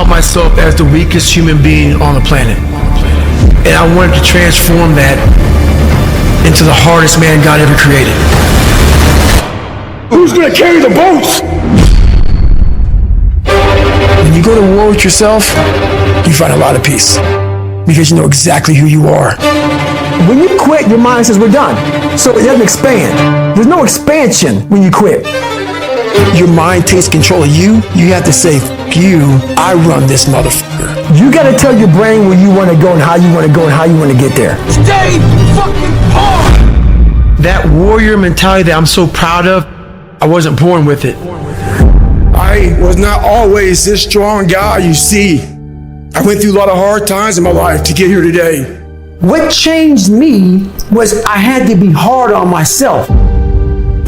saw myself as the weakest human being on the planet. And I wanted to transform that into the hardest man God ever created. Who's gonna carry the boats? When you go to war with yourself, you find a lot of peace because you know exactly who you are. When you quit, your mind says we're done. So it doesn't expand. There's no expansion when you quit. Your mind takes control of you. You have to say, F you, I run this motherfucker. You gotta tell your brain where you wanna go and how you wanna go and how you wanna get there. Stay fucking hard! That warrior mentality that I'm so proud of, I wasn't born with it. I was not always this strong guy you see. I went through a lot of hard times in my life to get here today. What changed me was I had to be hard on myself.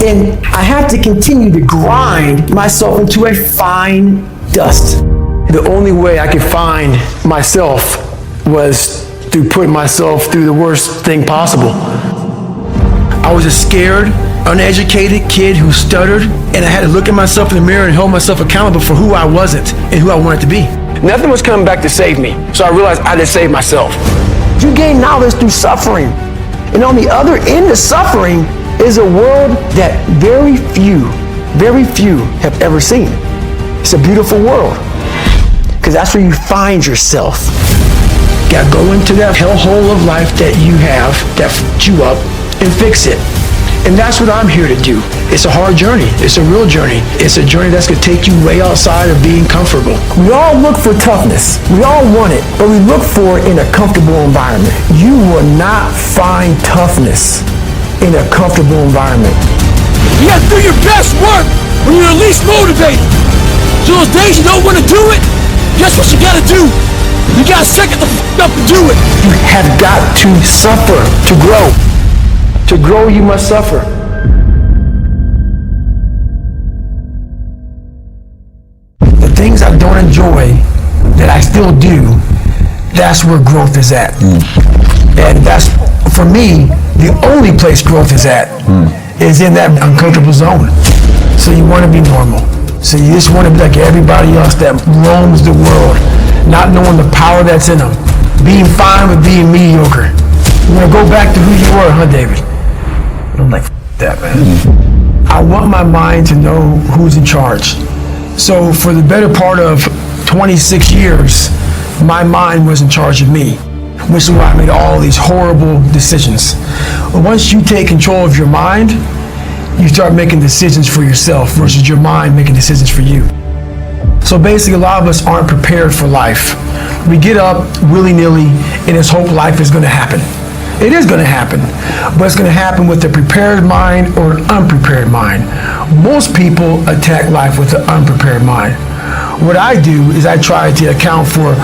And I had to continue to grind myself into a fine dust. The only way I could find myself was through putting myself through the worst thing possible. I was a scared, uneducated kid who stuttered, and I had to look at myself in the mirror and hold myself accountable for who I wasn't and who I wanted to be. Nothing was coming back to save me, so I realized I had to save myself. You gain knowledge through suffering. And on the other end of suffering is a world that very few have ever seen. It's a beautiful world, because that's where you find yourself. You gotta go into that hellhole of life that you have that f***ed you up and fix it. And that's what I'm here to do. It's a hard journey. It's a real journey. It's a journey that's gonna take you way outside of being comfortable. We all look for toughness. We all want it, but we look for it in a comfortable environment. You will not find toughness in a comfortable environment. You gotta do your best work when you're least motivated. So those days you don't want to do it, guess what you gotta do? You gotta suck it the f*** up and do it. You have got to suffer to grow. To grow, you must suffer. The things I don't enjoy that I still do, that's where growth is at. And that's, for me, the only place growth is at is in that uncomfortable zone. So you want to be normal. So you just want to be like everybody else that roams the world, not knowing the power that's in them. Being fine with being mediocre. You want to go back to who you were, huh, David? I'm like, F that, man. I want my mind to know who's in charge. So for the better part of 26 years, my mind was in charge of me, which is why I made all these horrible decisions. But once you take control of your mind, you start making decisions for yourself versus your mind making decisions for you. So basically, a lot of us aren't prepared for life. We get up willy-nilly and just hope life is gonna happen. It is going to happen, but it's going to happen with a prepared mind or an unprepared mind. Most people attack life with an unprepared mind. What I do is I try to account for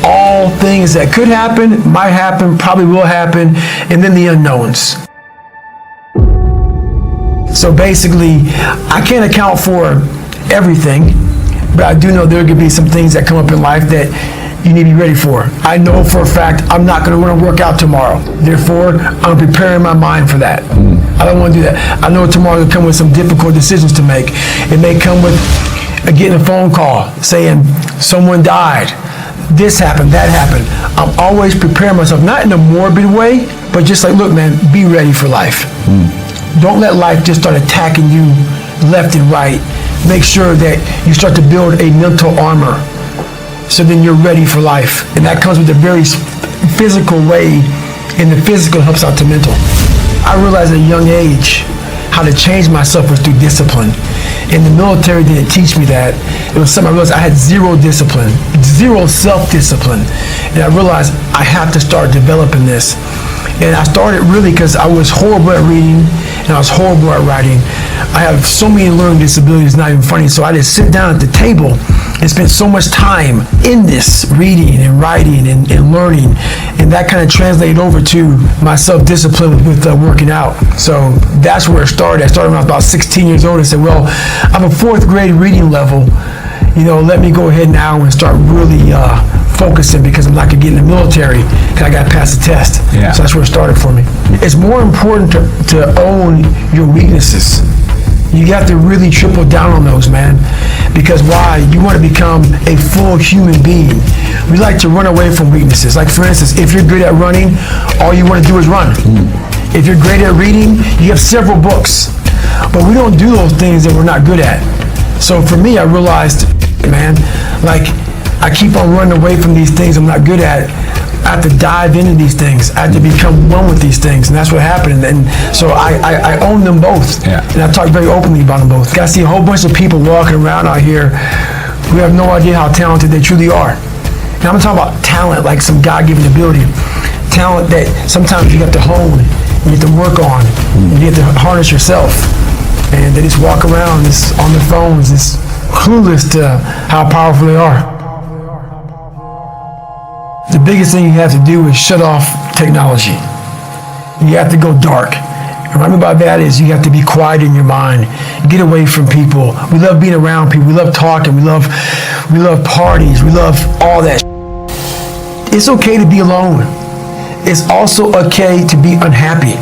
all things that could happen, might happen, probably will happen, and then the unknowns. So basically, I can't account for everything, but I do know there could be some things that come up in life that you need to be ready for. I know for a fact I'm not going to want to work out tomorrow. Therefore, I'm preparing my mind for that. I don't want to do that. I know tomorrow will come with some difficult decisions to make. It may come with getting a phone call saying someone died, this happened, that happened. I'm always preparing myself, not in a morbid way, but just like, look, man, be ready for life. Don't let life just start attacking you left and right. Make sure that you start to build a mental armor, so then you're ready for life. And that comes with a very physical way, and the physical helps out the mental. I realized at a young age how to change myself was through discipline. And the military didn't teach me that. It was something I realized I had zero discipline, zero self-discipline. And I realized I have to start developing this. And I started really because I was horrible at reading and I was horrible at writing. I have so many learning disabilities, it's not even funny. So I just sit down at the table and spend so much time in this reading and writing and learning. And that kind of translated over to my self-discipline with working out. So that's where it started. I started when I was about 16 years old and said, well, I'm a fourth grade reading level. Let me go ahead now and start really focusing because I'm not gonna get in the military because I gotta pass the test. So that's where it started for me. It's more important to own your weaknesses You have to really triple down on those, man. Because why? You want to become a full human being. We like to run away from weaknesses. Like for instance, if you're good at running, all you want to do is run. If you're great at reading, you have several books. But we don't do those things that we're not good at. So for me, I realized, man, like I keep on running away from these things I'm not good at. I have to dive into these things. I have to become one with these things, and that's what happened. And so I own them both, and I talk very openly about them both. I see a whole bunch of people walking around out here who have no idea how talented they truly are. And I'm talking about talent, like some God-given ability. Talent that sometimes you have to hone, you have to work on, and you have to harness yourself. And they just walk around just on their phones, just clueless to how powerful they are. The biggest thing you have to do is shut off technology. You have to go dark. And what I mean by that is you have to be quiet in your mind. Get away from people. We love being around people. We love talking. We love parties. We love all that. It's okay to be alone. It's also okay to be unhappy.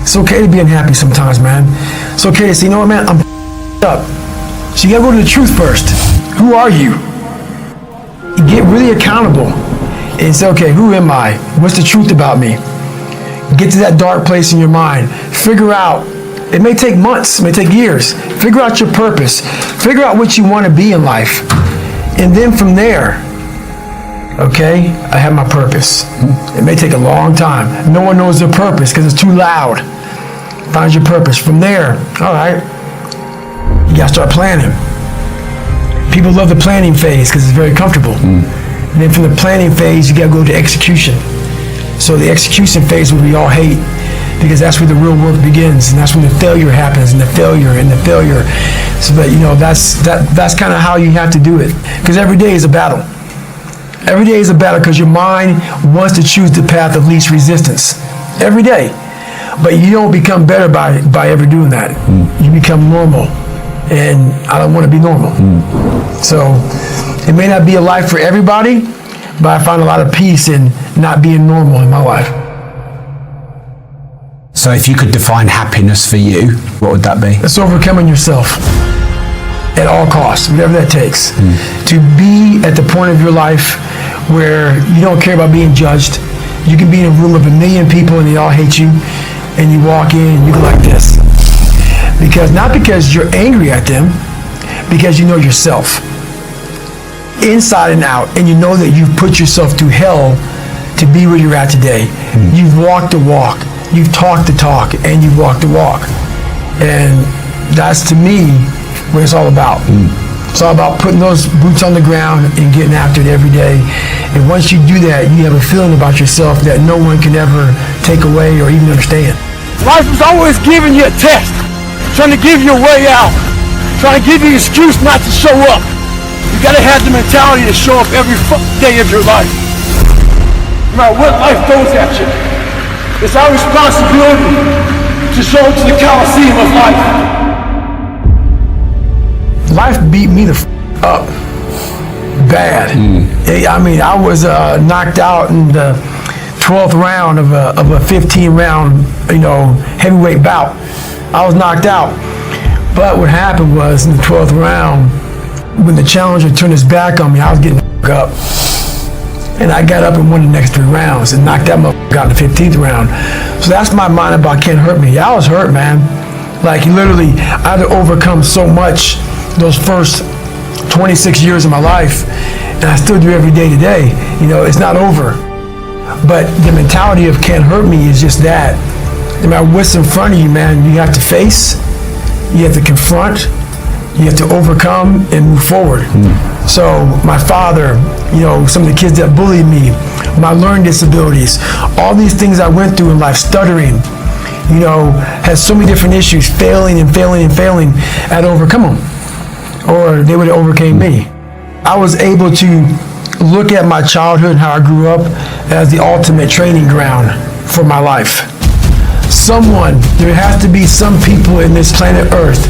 It's okay to be unhappy sometimes, man. It's okay to say, you know what, man, I'm up. So you gotta go to the truth first. Who are you? Get really accountable. And say, okay, who am I? What's the truth about me? Get to that dark place in your mind. Figure out, it may take months, it may take years. Figure out your purpose. Figure out what you want to be in life. And then from there, okay, I have my purpose. It may take a long time. No one knows their purpose because it's too loud. Find your purpose. From there, all right, you got to start planning. People love the planning phase because it's very comfortable. And then from the planning phase, you gotta go to execution. So the execution phase we all hate, because that's where the real work begins, and that's when the failure happens, and the failure. So that, you know, that's kind of how you have to do it. Because every day is a battle. Every day is a battle because your mind wants to choose the path of least resistance. Every day. But you don't become better by ever doing that. You become normal. And I don't want to be normal. So it may not be a life for everybody, but I find a lot of peace in not being normal in my life. So if you could define happiness for you, what would that be? It's overcoming yourself at all costs, whatever that takes. To be at the point of your life where you don't care about being judged. You can be in a room of 1 million people and they all hate you, and you walk in and you go like this. Not because you're angry at them, because you know yourself. Inside and out, and you know that you've put yourself through hell to be where you're at today. You've walked the walk, you've talked the talk, and you've walked the walk. And that's, to me, what it's all about. It's all about putting those boots on the ground and getting after it every day. And once you do that, you have a feeling about yourself that no one can ever take away or even understand. Life is always giving you a test, trying to give you a way out, trying to give you an excuse not to show up. You gotta have the mentality to show up every day of your life. No matter what life throws at you, it's our responsibility to show up to the Coliseum of life. Life beat me the up bad. I mean, I was knocked out in the 12th round of a 15-round, heavyweight bout. I was knocked out. But what happened was, in the 12th round, when the challenger turned his back on me, I was getting up. And I got up and won the next 3 rounds and knocked that motherfucker out in the 15th round. So that's my mind about can't hurt me. I was hurt, man. Like, literally, I had to overcome so much those first 26 years of my life, and I still do every day today. It's not over. But the mentality of can't hurt me is just that. No matter what's in front of you, man, you have to face, you have to confront, you have to overcome and move forward. So my father, some of the kids that bullied me, my learning disabilities, all these things I went through in life, stuttering, had so many different issues, failing, I had to overcome them, or they would have overcame me. I was able to look at my childhood and how I grew up as the ultimate training ground for my life. There has to be some people in this planet Earth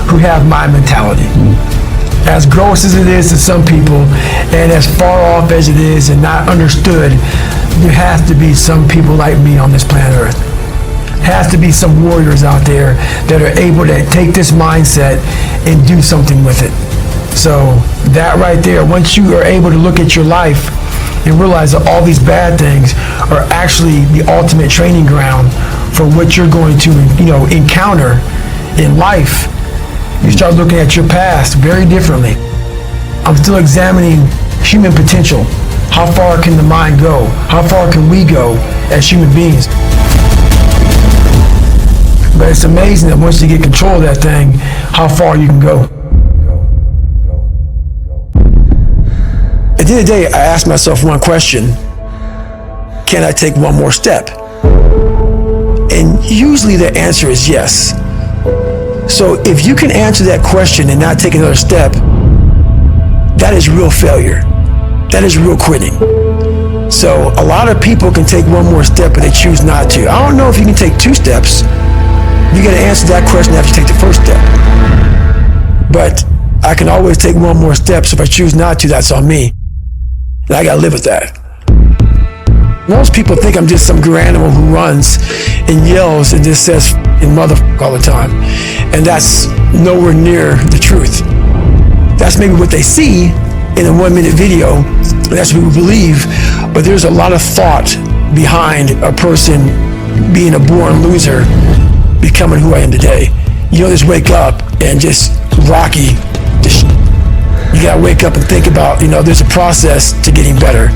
who have my mentality. As gross as it is to some people, and as far off as it is and not understood, there has to be some people like me on this planet Earth. has to be some warriors out there that are able to take this mindset and do something with it. So that right there, once you are able to look at your life and realize that all these bad things are actually the ultimate training ground for what you're going to, encounter in life, you start looking at your past very differently. I'm still examining human potential. How far can the mind go? How far can we go as human beings? But it's amazing that once you get control of that thing, how far you can go. At the end of the day, I ask myself one question: can I take one more step? And usually the answer is yes. So if you can answer that question and not take another step, that is real failure. That is real quitting. So a lot of people can take one more step, but they choose not to. I don't know if you can take two steps. You got to answer that question after you take the first step. But I can always take one more step, so if I choose not to, that's on me. And I got to live with that. Most people think I'm just some grand animal who runs and yells and just says "in motherfucker" all the time. And that's nowhere near the truth. That's maybe what they see in a 1-minute video. That's what we believe. But there's a lot of thought behind a person being a born loser, becoming who I am today. You don't just wake up and just rocky. You gotta wake up and think about, there's a process to getting better.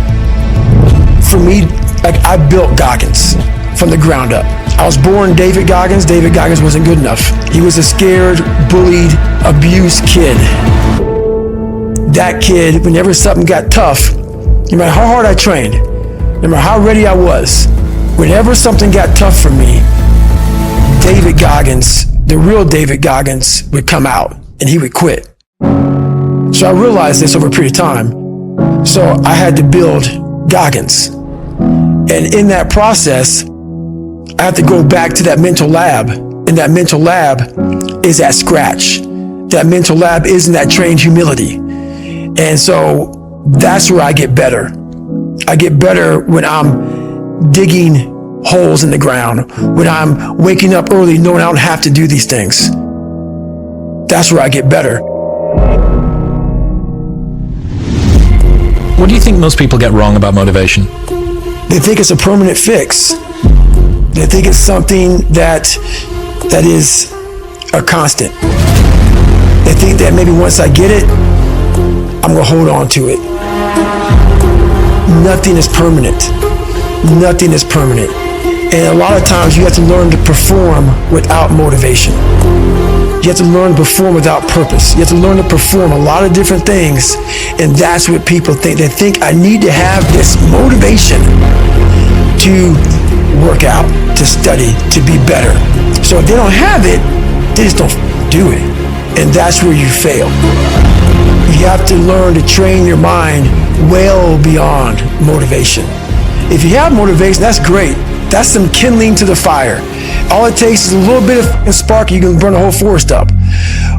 For me, I built Goggins from the ground up. I was born David Goggins. David Goggins wasn't good enough. He was a scared, bullied, abused kid. That kid, whenever something got tough, no matter how hard I trained, no matter how ready I was, whenever something got tough for me, David Goggins, the real David Goggins, would come out and he would quit. So I realized this over a period of time. So I had to build Goggins. And in that process, I have to go back to that mental lab. And that mental lab is at scratch. That mental lab is in that trained humility. And so that's where I get better. I get better when I'm digging holes in the ground, when I'm waking up early knowing I don't have to do these things. That's where I get better. What do you think most people get wrong about motivation? They think it's a permanent fix. They think it's something that is a constant. They think that maybe once I get it, I'm gonna hold on to it. Nothing is permanent. Nothing is permanent. And a lot of times you have to learn to perform without motivation. You have to learn to perform without purpose. You have to learn to perform a lot of different things. And that's what people think. They think I need to have this motivation to work out, to study, to be better. So if they don't have it, they just don't do it. And that's where you fail. You have to learn to train your mind well beyond motivation. If you have motivation, that's great. That's some kindling to the fire. All it takes is a little bit of spark, you can burn a whole forest up.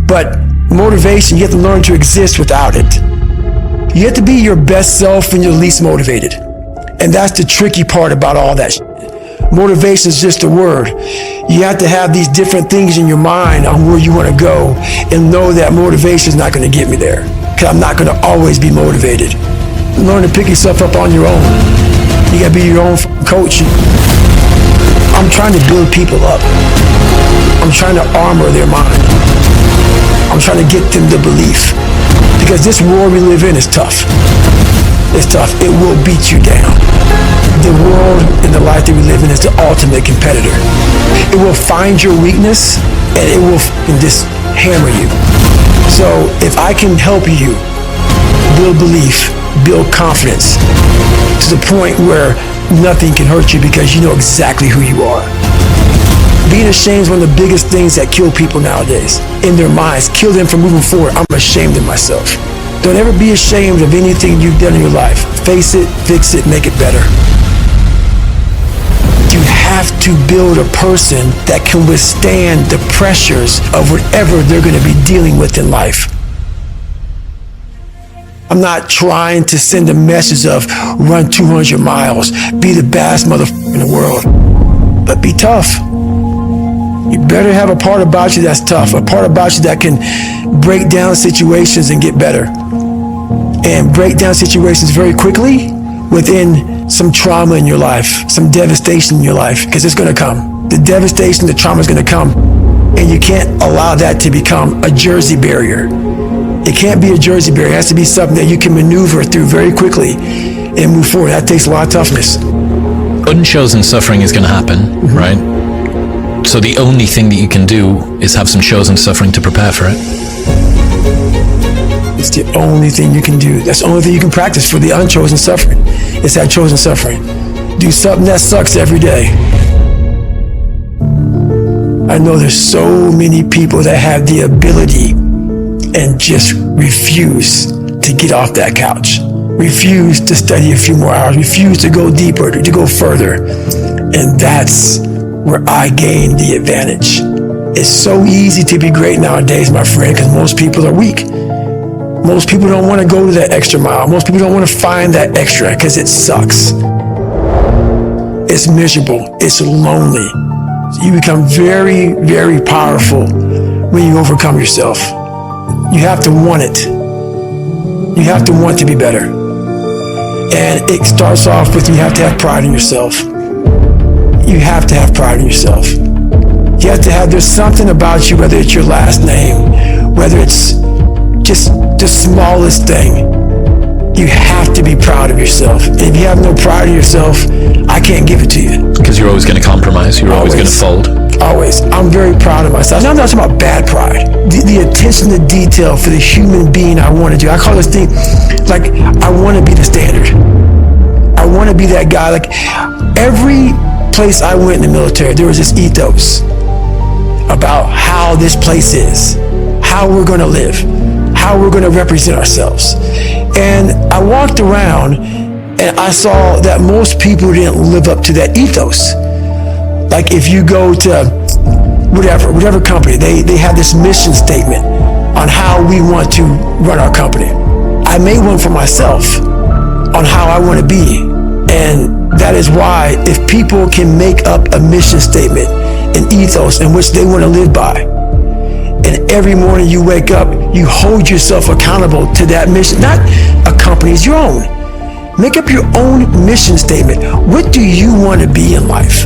But motivation, you have to learn to exist without it. You have to be your best self when you're least motivated. And that's the tricky part about all that shit. Motivation is just a word. You have to have these different things in your mind on where you want to go and know that motivation is not going to get me there. Because I'm not going to always be motivated. Learn to pick yourself up on your own. You got to be your own coach. I'm trying to build people up. I'm trying to armor their mind. I'm trying to get them the belief. Because this world we live in is tough. It's tough. It will beat you down. The world and the life that we live in is the ultimate competitor. It will find your weakness and it will just hammer you. So if I can help you build belief, build confidence to the point where nothing can hurt you because you know exactly who you are. Being ashamed is one of the biggest things that kill people nowadays. In their minds, kill them from moving forward. I'm ashamed of myself. Don't ever be ashamed of anything you've done in your life. Face it, fix it, make it better. You have to build a person that can withstand the pressures of whatever they're going to be dealing with in life. I'm not trying to send a message of run 200 miles, be the baddest motherfucker in the world, but be tough. You better have a part about you that's tough, a part about you that can break down situations and get better. And break down situations very quickly within some trauma in your life, some devastation in your life, because it's going to come. The devastation, the trauma is going to come. And you can't allow that to become a Jersey barrier. It can't be a Jersey barrier. It has to be something that you can maneuver through very quickly and move forward. That takes a lot of toughness. Unchosen suffering is going to happen, right? So the only thing that you can do is have some chosen suffering to prepare for it. It's the only thing you can do. That's the only thing you can practice for the unchosen suffering. It's that chosen suffering. Do something that sucks every day. I know there's so many people that have the ability and just refuse to get off that couch. Refuse to study a few more hours. Refuse to go deeper, to go further. And that's where I gain the advantage. It's so easy to be great nowadays, my friend, because most people are weak. Most people don't want to go to that extra mile. Most people don't want to find that extra because it sucks. It's miserable. It's lonely. You become very, very powerful when you overcome yourself. You have to want it. You have to want to be better. And it starts off with you have to have pride in yourself. You have to have pride in yourself. You have to have, there's something about you, whether it's your last name, whether it's just the smallest thing. You have to be proud of yourself. If you have no pride in yourself, I can't give it to you. Because you're always going to compromise. You're always going to fold. Always. I'm very proud of myself. I'm not talking about bad pride. The attention to detail for the human being I want to do. I call this thing, like, I want to be the standard. I want to be that guy. Like, every place I went in the military, there was this ethos about how this place is, how we're going to live, how we're going to represent ourselves. And I walked around and I saw that most people didn't live up to that ethos. Like, if you go to whatever company, they have this mission statement on how we want to run our company. I made one for myself on how I want to be. And that is why, if people can make up a mission statement, an ethos in which they want to live by, and every morning you wake up, you hold yourself accountable to that mission, not a company's, your own. Make up your own mission statement. What do you want to be in life?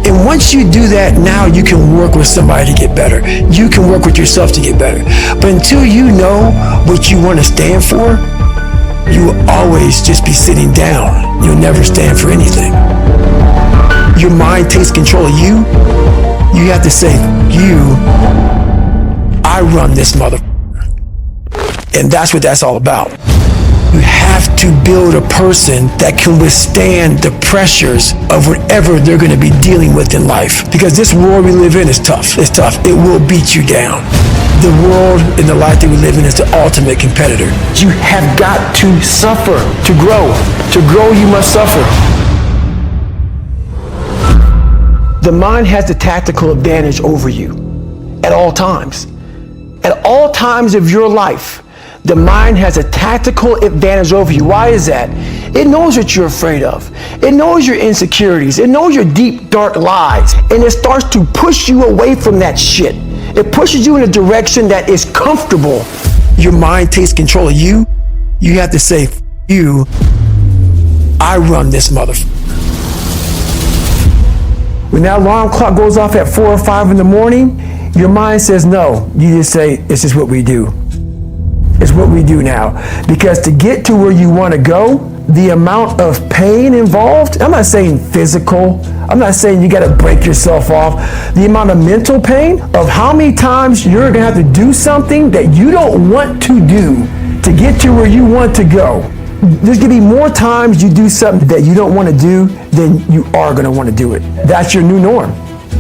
And once you do that, now you can work with somebody to get better. You can work with yourself to get better. But until you know what you want to stand for, you will always just be sitting down. You'll never stand for anything. Your mind takes control of you. You have to say, I run this motherfucker. And that's what that's all about. You have to build a person that can withstand the pressures of whatever they're going to be dealing with in life. Because this world we live in is tough. It's tough. It will beat you down. The world and the life that we live in is the ultimate competitor. You have got to suffer to grow. To grow, you must suffer. The mind has the tactical advantage over you at all times. At all times of your life, the mind has a tactical advantage over you. Why is that? It knows what you're afraid of. It knows your insecurities. It knows your deep, dark lies. And it starts to push you away from that shit. It pushes you in a direction that is comfortable. Your mind takes control of you. You have to say, I run this motherfucker. When that alarm clock goes off at 4 or 5 in the morning, your mind says no. You just say, it's just what we do. It's what we do now. Because to get to where you want to go, the amount of pain involved, I'm not saying physical, I'm not saying you got to break yourself off. The amount of mental pain of how many times you're going to have to do something that you don't want to do to get to where you want to go. There's going to be more times you do something that you don't want to do than you are going to want to do it. That's your new norm.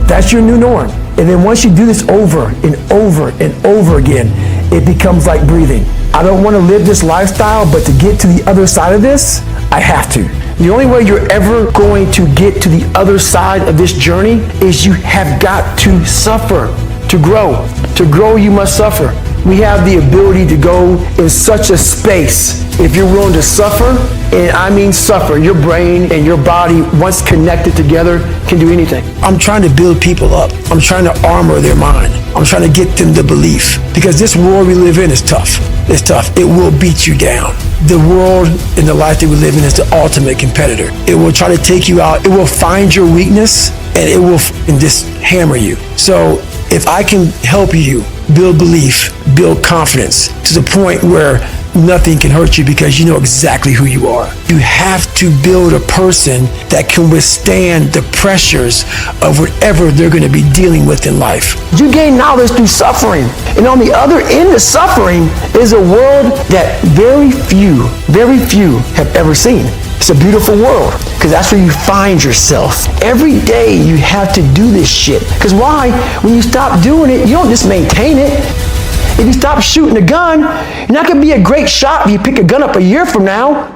That's your new norm. And then once you do this over and over and over again, it becomes like breathing. I don't want to live this lifestyle, but to get to the other side of this, I have to. The only way you're ever going to get to the other side of this journey is you have got to suffer to grow. To grow, you must suffer. We have the ability to go in such a space. If you're willing to suffer, and I mean suffer, your brain and your body, once connected together, can do anything. I'm trying to build people up. I'm trying to armor their mind. I'm trying to get them the belief. Because this world we live in is tough. It's tough. It will beat you down. The world and the life that we live in is the ultimate competitor. It will try to take you out. It will find your weakness and it will just hammer you. So if I can help you build belief, build confidence to the point where nothing can hurt you because you know exactly who you are. You have to build a person that can withstand the pressures of whatever they're going to be dealing with in life. You gain knowledge through suffering. And on the other end of suffering is a world that very few have ever seen. It's a beautiful world because that's where you find yourself. Every day you have to do this shit. Because why? When you stop doing it, you don't just maintain it. If you stop shooting a gun, you're not going to be a great shot if you pick a gun up a year from now.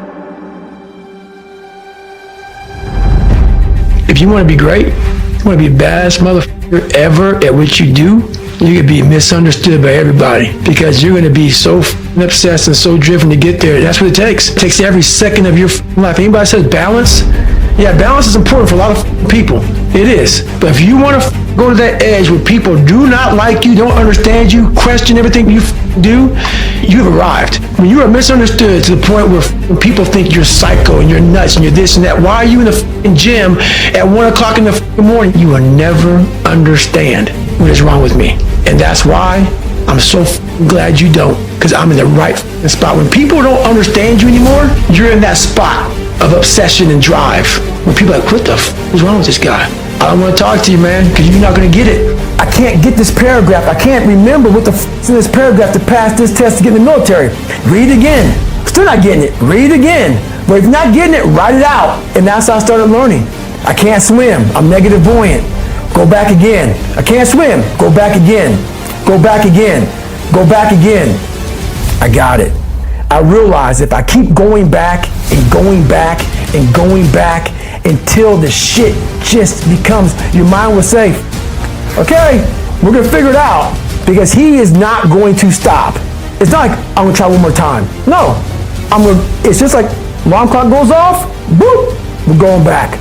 If you want to be great, you want to be the baddest motherfucker ever at what you do, you're going to be misunderstood by everybody because you're going to be so obsessed and so driven to get there. That's what it takes. It takes every second of your life. Anybody says balance? Yeah, balance is important for a lot of people. It is. But if you want to go to that edge where people do not like you, don't understand you, question everything you do, you've arrived. When you are misunderstood to the point where people think you're psycho and you're nuts and you're this and that, why are you in the gym at 1 o'clock in the morning? You will never understand what is wrong with me. And that's why I'm so glad you don't, because I'm in the right spot. When people don't understand you anymore, you're in that spot of obsession and drive. When people are like, what the is wrong with this guy? I don't want to talk to you, man, because you're not going to get it. I can't get this paragraph. I can't remember what the is in this paragraph to pass this test to get in the military. Read it again. Still not getting it. Read it again. But if you're not getting it, write it out. And that's how I started learning. I can't swim. I'm negative buoyant. Go back again. I can't swim. Go back again. Go back again. Go back again. I got it. I realized if I keep going back and going back and going back until the shit just becomes, your mind will say, okay, we're going to figure it out, because he is not going to stop. It's not like I'm going to try one more time. No, it's just like alarm clock goes off, boop, we're going back.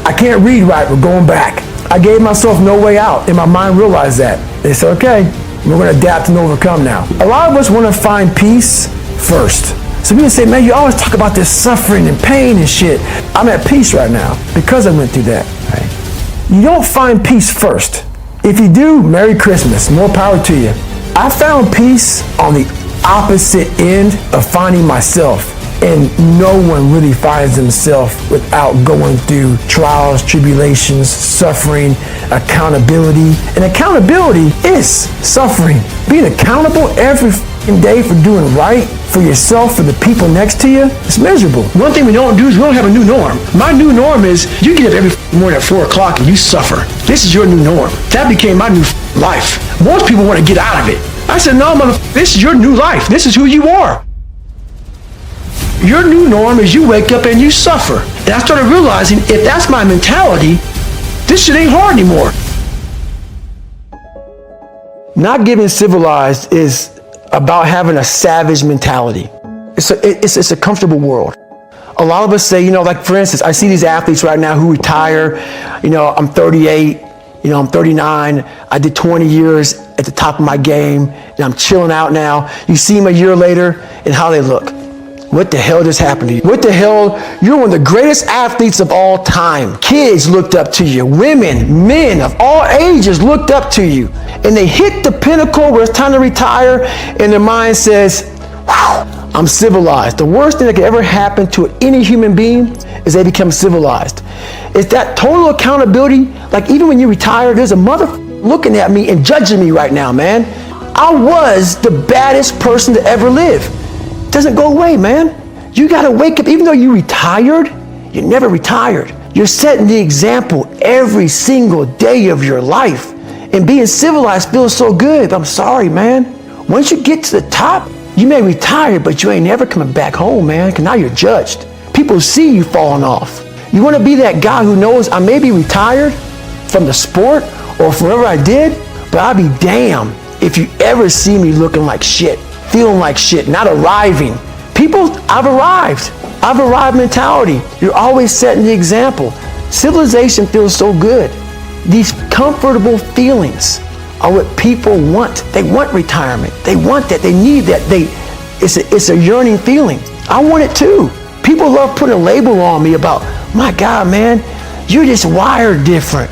I can't read right, we're going back. I gave myself no way out, and my mind realized that. They said, okay, we're going to adapt and overcome now. A lot of us want to find peace first. So people say, man, you always talk about this suffering and pain and shit. I'm at peace right now because I went through that. Right? You don't find peace first. If you do, Merry Christmas, more power to you. I found peace on the opposite end of finding myself. And no one really finds themselves without going through trials, tribulations, suffering, accountability. And accountability is suffering. Being accountable every day for doing right for yourself, for the people next to you, it's miserable. One thing we don't do is we don't have a new norm. My new norm is you get up every morning at 4 o'clock and you suffer. This is your new norm. That became my new life. Most people want to get out of it. I said, no, motherfucker, this is your new life. This is who you are. Your new norm is you wake up and you suffer. And I started realizing if that's my mentality, this shit ain't hard anymore. Not getting civilized is about having a savage mentality. It's a comfortable world. A lot of us say, like for instance, I see these athletes right now who retire. I'm 38, I'm 39. I did 20 years at the top of my game and I'm chilling out now. You see them a year later and how they look. What the hell just happened to you? What the hell? You're one of the greatest athletes of all time. Kids looked up to you. Women, men of all ages looked up to you. And they hit the pinnacle where it's time to retire and their mind says, wow, I'm civilized. The worst thing that could ever happen to any human being is they become civilized. It's that total accountability. Like even when you retire, there's a mother looking at me and judging me right now, man. I was the baddest person to ever live. Doesn't go away, man. You gotta wake up. Even though you retired, you never retired. You're setting the example every single day of your life. And being civilized feels so good. I'm sorry, man. Once you get to the top, you may retire, but you ain't never coming back home, man, because now you're judged. People see you falling off. You want to be that guy who knows I may be retired from the sport or from whatever I did, but I'll be damned if you ever see me looking like shit, feeling like shit, not arriving, people, I've arrived. I've arrived mentality. You're always setting the example. Civilization feels so good. These comfortable feelings are what people want. They want retirement. They want that. They need that. It's a yearning feeling. I want it too. People love putting a label on me about, my God, man, you're just wired different.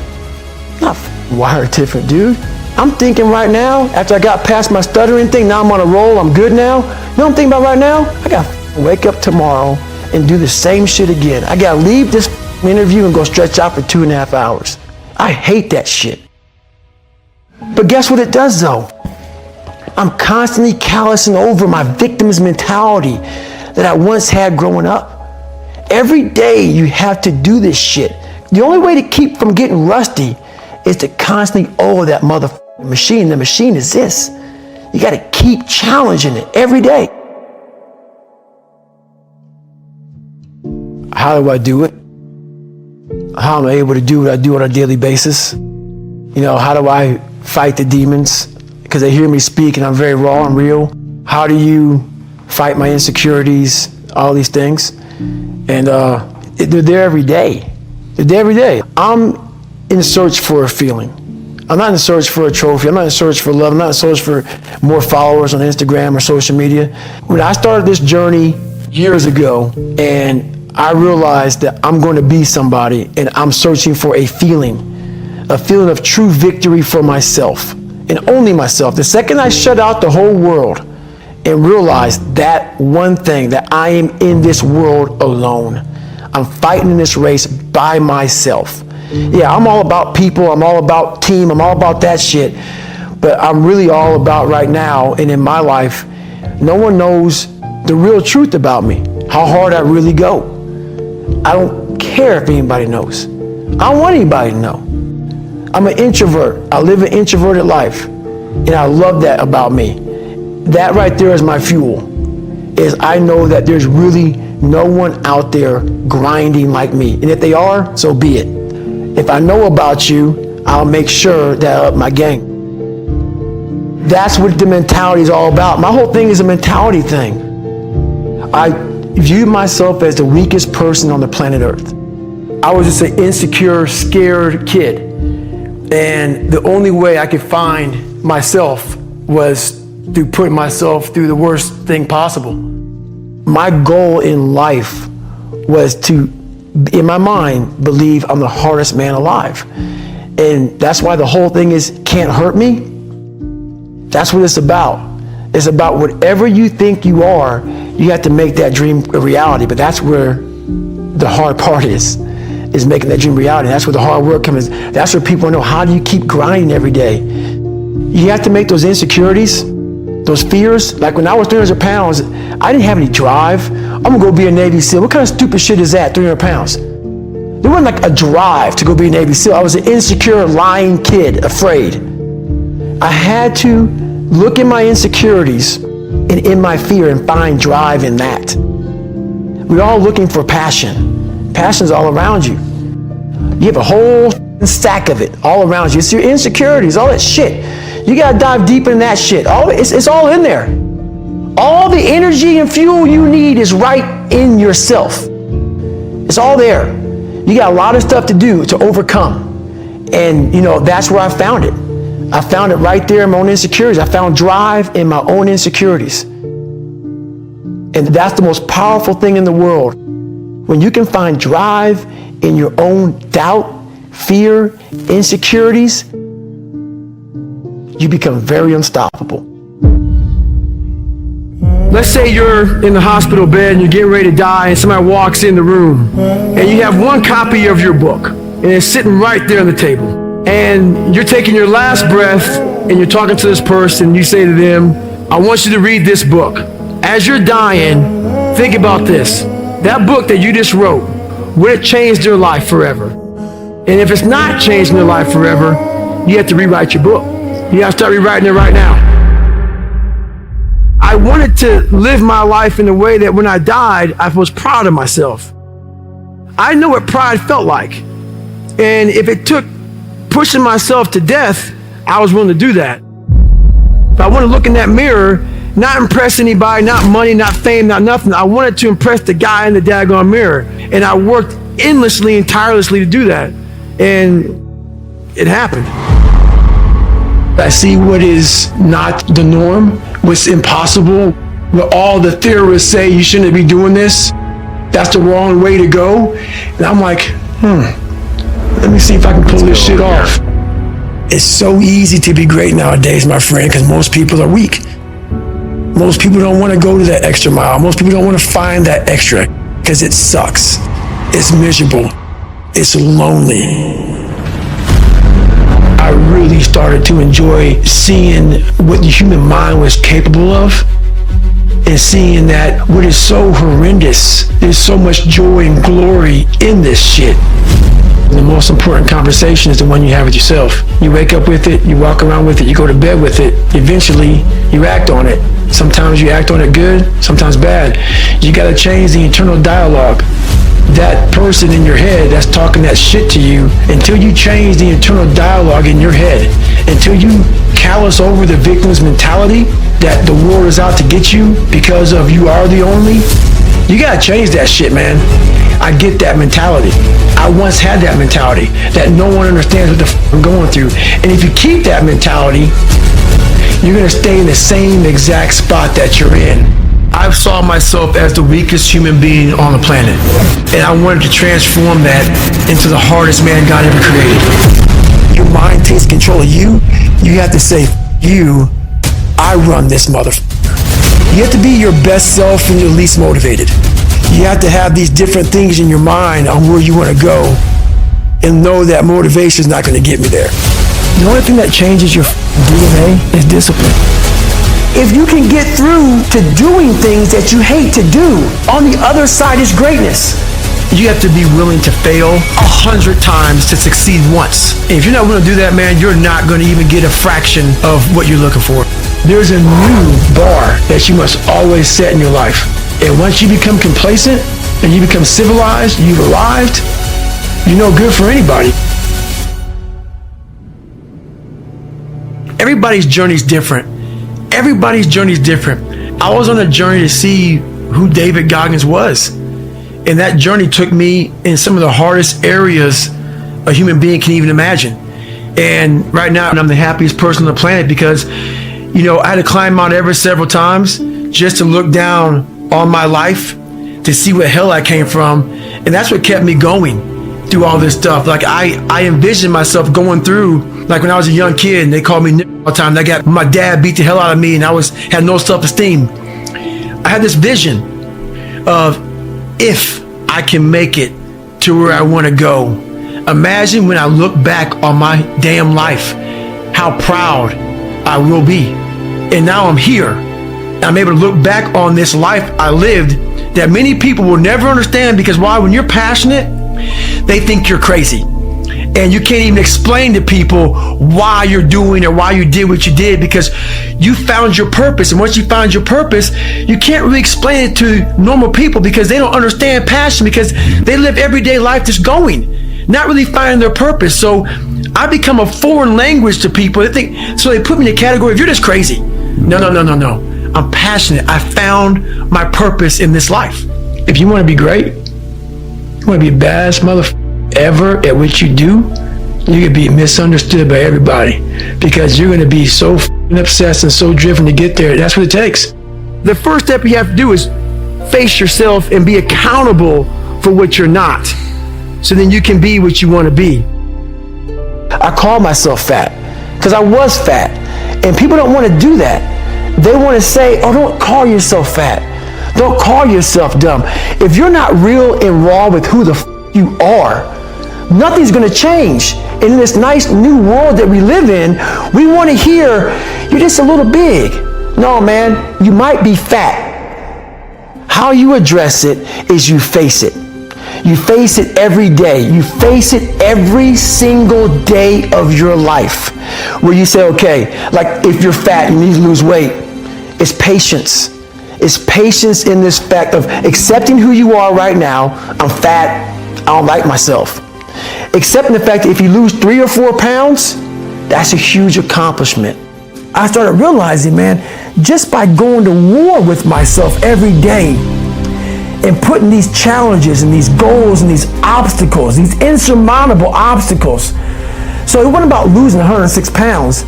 I'm not wired different, dude. I'm thinking right now, after I got past my stuttering thing, now I'm on a roll, I'm good now. You know what I'm thinking about right now? I gotta wake up tomorrow and do the same shit again. I gotta leave this interview and go stretch out for 2.5 hours. I hate that shit. But guess what it does though? I'm constantly callousing over my victim's mentality that I once had growing up. Every day you have to do this shit. The only way to keep from getting rusty is to constantly owe that motherfucking machine. The machine is this. You gotta keep challenging it every day. How do I do it? How am I able to do what I do on a daily basis? You know, how do I fight the demons? Because they hear me speak and I'm very raw and real. How do you fight my insecurities? All these things. And they're there every day. They're there every day. I'm in search for a feeling. I'm not in search for a trophy. I'm not in search for love. I'm not in search for more followers on Instagram or social media. When I started this journey years ago and I realized that I'm going to be somebody and I'm searching for a feeling of true victory for myself and only myself. The second I shut out the whole world and realized that one thing, that I am in this world alone. I'm fighting in this race by myself. Yeah, I'm all about people. I'm all about team. I'm all about that shit. But I'm really all about right now and in my life, no one knows the real truth about me, how hard I really go. I don't care if anybody knows. I don't want anybody to know. I'm an introvert. I live an introverted life. And I love that about me. That right there is my fuel. Is I know that there's really no one out there grinding like me. And if they are, so be it. If I know about you, I'll make sure that I up my game. That's what the mentality is all about. My whole thing is a mentality thing. I view myself as the weakest person on the planet Earth. I was just an insecure, scared kid. And the only way I could find myself was through putting myself through the worst thing possible. My goal in life was to, in my mind, believe I'm the hardest man alive. And that's why the whole thing is can't hurt me. That's what it's about. It's about whatever you think you are, you have to make that dream a reality. But that's where the hard part is making that dream reality. That's where the hard work comes. That's where people know, how do you keep grinding every day? You have to make those insecurities, those fears. Like when I was 300 pounds, I didn't have any drive. I'm gonna go be a Navy SEAL. What kind of stupid shit is that, 300 pounds? There wasn't like a drive to go be a Navy SEAL. I was an insecure, lying kid, afraid. I had to look at my insecurities and in my fear and find drive in that. We're all looking for passion. Passion's all around you. You have a whole stack of it all around you. It's your insecurities, all that shit. You gotta dive deep in that shit. It's all in there. All the energy and fuel you need is right in yourself. It's all there. You got a lot of stuff to do to overcome. And you know, that's where I found it. I found it right there in my own insecurities. I found drive in my own insecurities. And that's the most powerful thing in the world. When you can find drive in your own doubt, fear, insecurities, you become very unstoppable. Let's say you're in the hospital bed and you're getting ready to die and somebody walks in the room and you have one copy of your book and it's sitting right there on the table. And you're taking your last breath and you're talking to this person. You say to them, I want you to read this book. As you're dying, think about this. That book that you just wrote, would it change their life forever? And if it's not changing their life forever, you have to rewrite your book. You have to start rewriting it right now. I wanted to live my life in a way that when I died, I was proud of myself. I know what pride felt like. And if it took pushing myself to death, I was willing to do that. If I want to look in that mirror, not impress anybody, not money, not fame, not nothing. I wanted to impress the guy in the daggone mirror. And I worked endlessly and tirelessly to do that. And it happened. I see what is not the norm, what's impossible, what all the theorists say you shouldn't be doing this. That's the wrong way to go. And I'm like, let me see if I can pull this shit off. It's so easy to be great nowadays, my friend, because most people are weak. Most people don't want to go to that extra mile. Most people don't want to find that extra because it sucks. It's miserable. It's lonely. I really started to enjoy seeing what the human mind was capable of, and seeing that what is so horrendous, there's so much joy and glory in this shit. The most important conversation is the one you have with yourself. You wake up with it, you walk around with it, you go to bed with it. Eventually, you act on it. Sometimes you act on it good, sometimes bad. You gotta change the internal dialogue. That person in your head that's talking that shit to you, until you change the internal dialogue in your head, until you callous over the victim's mentality that the world is out to get you because of you are the only, you gotta change that shit, man. I get that mentality. I once had that mentality that no one understands what the I'm going through. And if you keep that mentality, you're gonna stay in the same exact spot that you're in. I saw myself as the weakest human being on the planet. And I wanted to transform that into the hardest man God ever created. Your mind takes control of you. You have to say, you, I run this motherfucker. You have to be your best self when you're least motivated. You have to have these different things in your mind on where you want to go and know that motivation is not going to get me there. The only thing that changes your DNA is discipline. If you can get through to doing things that you hate to do, on the other side is greatness. You have to be willing to fail 100 times to succeed once. And if you're not willing to do that, man, you're not going to even get a fraction of what you're looking for. There's a new bar that you must always set in your life. And once you become complacent and you become civilized, you've arrived, you're no good for anybody. Everybody's journey is different. Everybody's journey is different. I was on a journey to see who David Goggins was. And that journey took me in some of the hardest areas a human being can even imagine. And right now, I'm the happiest person on the planet because, you know, I had to climb Mount Everest several times just to look down on my life to see what hell I came from. And that's what kept me going through all this stuff. Like I envisioned myself going through, like when I was a young kid and they called me all the time. My dad beat the hell out of me and I had no self-esteem. I had this vision of, if I can make it to where I want to go, imagine when I look back on my damn life, how proud I will be. And now I'm here. I'm able to look back on this life I lived that many people will never understand, because why? When you're passionate, they think you're crazy. And you can't even explain to people why you're doing or why you did what you did, because you found your purpose. And once you found your purpose, you can't really explain it to normal people because they don't understand passion, because they live everyday life just going, not really finding their purpose. So I become a foreign language to people. So they put me in the category of, you're just crazy. No. I'm passionate. I found my purpose in this life. If you want to be great, you want to be the baddest motherfucker ever at what you do, you're going to be misunderstood by everybody because you're going to be so obsessed and so driven to get there. That's what it takes. The first step you have to do is face yourself and be accountable for what you're not, so then you can be what you want to be. I call myself fat because I was fat, and people don't want to do that. They want to say, oh, don't call yourself fat. Don't call yourself dumb. If you're not real and raw with who the you are, nothing's going to change. And in this nice new world that we live in, we want to hear, you're just a little big. No, man, you might be fat. How you address it is you face it. You face it every day. You face it every single day of your life, where you say, okay, like if you're fat and you need to lose weight, it's patience. It's patience in this fact of accepting who you are right now. I'm fat. I don't like myself. Accepting the fact that if you lose 3 or 4 pounds, that's a huge accomplishment. I started realizing, man, just by going to war with myself every day and putting these challenges and these goals and these obstacles, these insurmountable obstacles. So it wasn't about losing 106 pounds.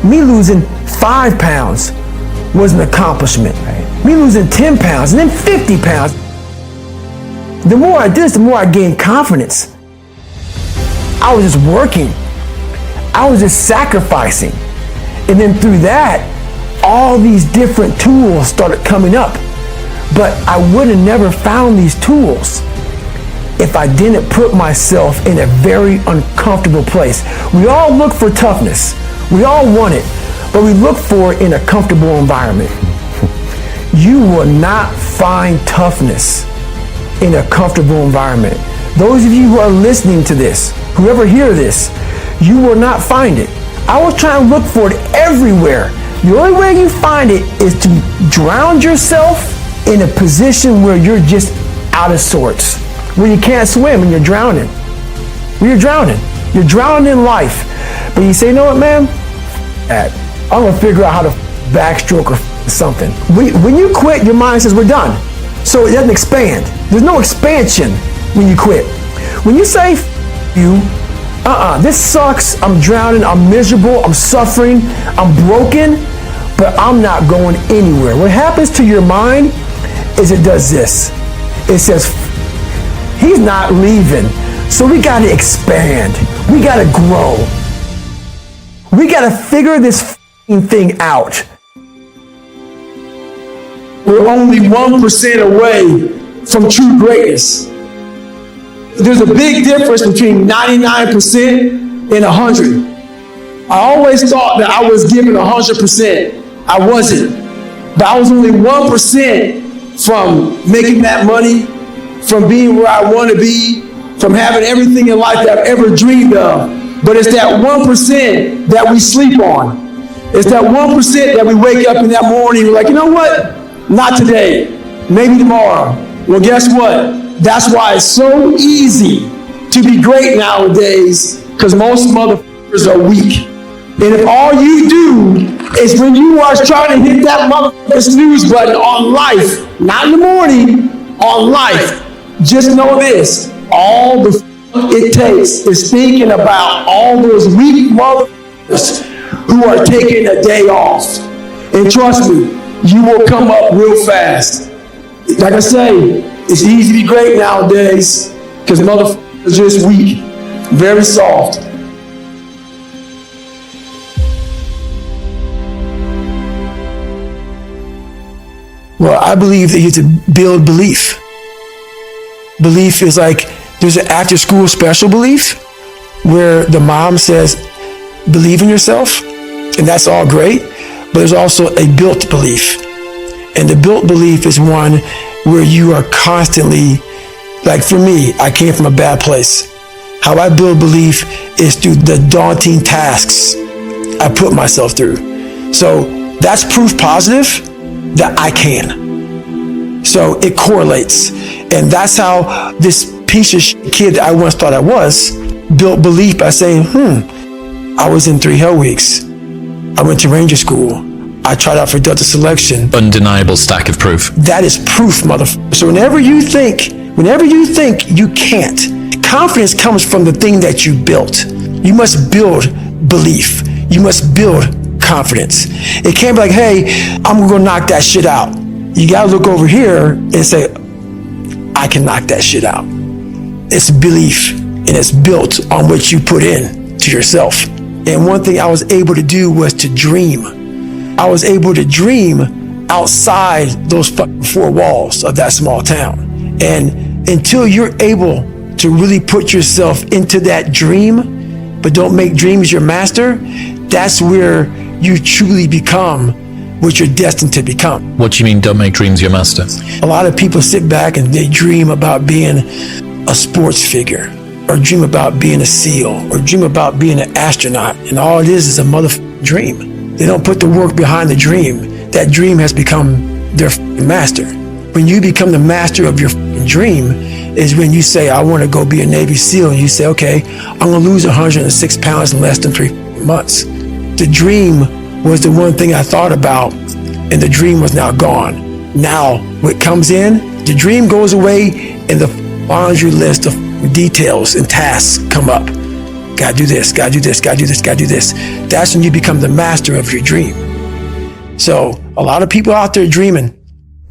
Me losing 5 pounds was an accomplishment. Right? Me losing 10 pounds and then 50 pounds. The more I did this, the more I gained confidence. I was just working. I was just sacrificing. And then through that, all these different tools started coming up. But I would have never found these tools if I didn't put myself in a very uncomfortable place. We all look for toughness. We all want it, but we look for it in a comfortable environment. You will not find toughness in a comfortable environment. Those of you who are listening to this, whoever hear this, you will not find it. I was trying to look for it everywhere. The only way you find it is to drown yourself in a position where you're just out of sorts, where you can't swim and you're drowning. Where you're drowning. You're drowning in life. But you say, you know what, man? I'm gonna figure out how to backstroke or something. When you quit, your mind says, we're done. So it doesn't expand. There's no expansion when you quit. When you say, you, this sucks, I'm drowning, I'm miserable, I'm suffering, I'm broken, but I'm not going anywhere. What happens to your mind is it does this. It says, he's not leaving, so we gotta expand. We gotta grow. We gotta figure this thing out. We're only 1% away from true greatness. There's a big difference between 99% and 100. I always thought that I was giving 100%. I wasn't. But I was only 1% from making that money, from being where I want to be, from having everything in life that I've ever dreamed of. But it's that 1% that we sleep on. It's that 1% that we wake up in that morning, we're like, you know what? Not today. Maybe tomorrow. Well, guess what? That's why it's so easy to be great nowadays, because most motherfuckers are weak. And if all you do is when you are trying to hit that motherfucking snooze button on life, not in the morning, on life, just know this, all the it takes is thinking about all those weak motherfuckers who are taking a day off. And trust me, you will come up real fast. Like I say, it's easy to be great nowadays because motherfuckers are just weak, very soft. Well, I believe that you have to build belief. Belief is like, there's an after school special belief where the mom says, believe in yourself, and that's all great, but there's also a built belief. And the built belief is one where you are constantly, like for me, I came from a bad place. How I build belief is through the daunting tasks I put myself through. So that's proof positive that I can. So it correlates. And that's how this piece of kid that I once thought I was built belief by saying, I was in 3 hell weeks. I went to Ranger School. I tried out for Delta Selection. Undeniable stack of proof. That is proof, motherfucker. So whenever you think you can't, confidence comes from the thing that you built. You must build belief. You must build confidence. It can't be like, hey, I'm gonna knock that shit out. You gotta look over here and say, I can knock that shit out. It's belief, and it's built on what you put in to yourself. And one thing I was able to do was to dream. I was able to dream outside those 4 walls of that small town. And until you're able to really put yourself into that dream, but don't make dreams your master, that's where you truly become what you're destined to become. What do you mean, don't make dreams your master? A lot of people sit back and they dream about being a sports figure, or dream about being a SEAL, or dream about being an astronaut, and all it is a motherfucking dream. They don't put the work behind the dream. That dream has become their master. When you become the master of your dream is when you say, I want to go be a Navy SEAL, and you say, okay, I'm going to lose 106 pounds in less than 3 months. The dream was the one thing I thought about, and the dream was now gone. Now, what comes in, the dream goes away, and the laundry list of details and tasks come up. Gotta do this, gotta do this, gotta do this, gotta do this. That's when you become the master of your dream. So, a lot of people out there dreaming.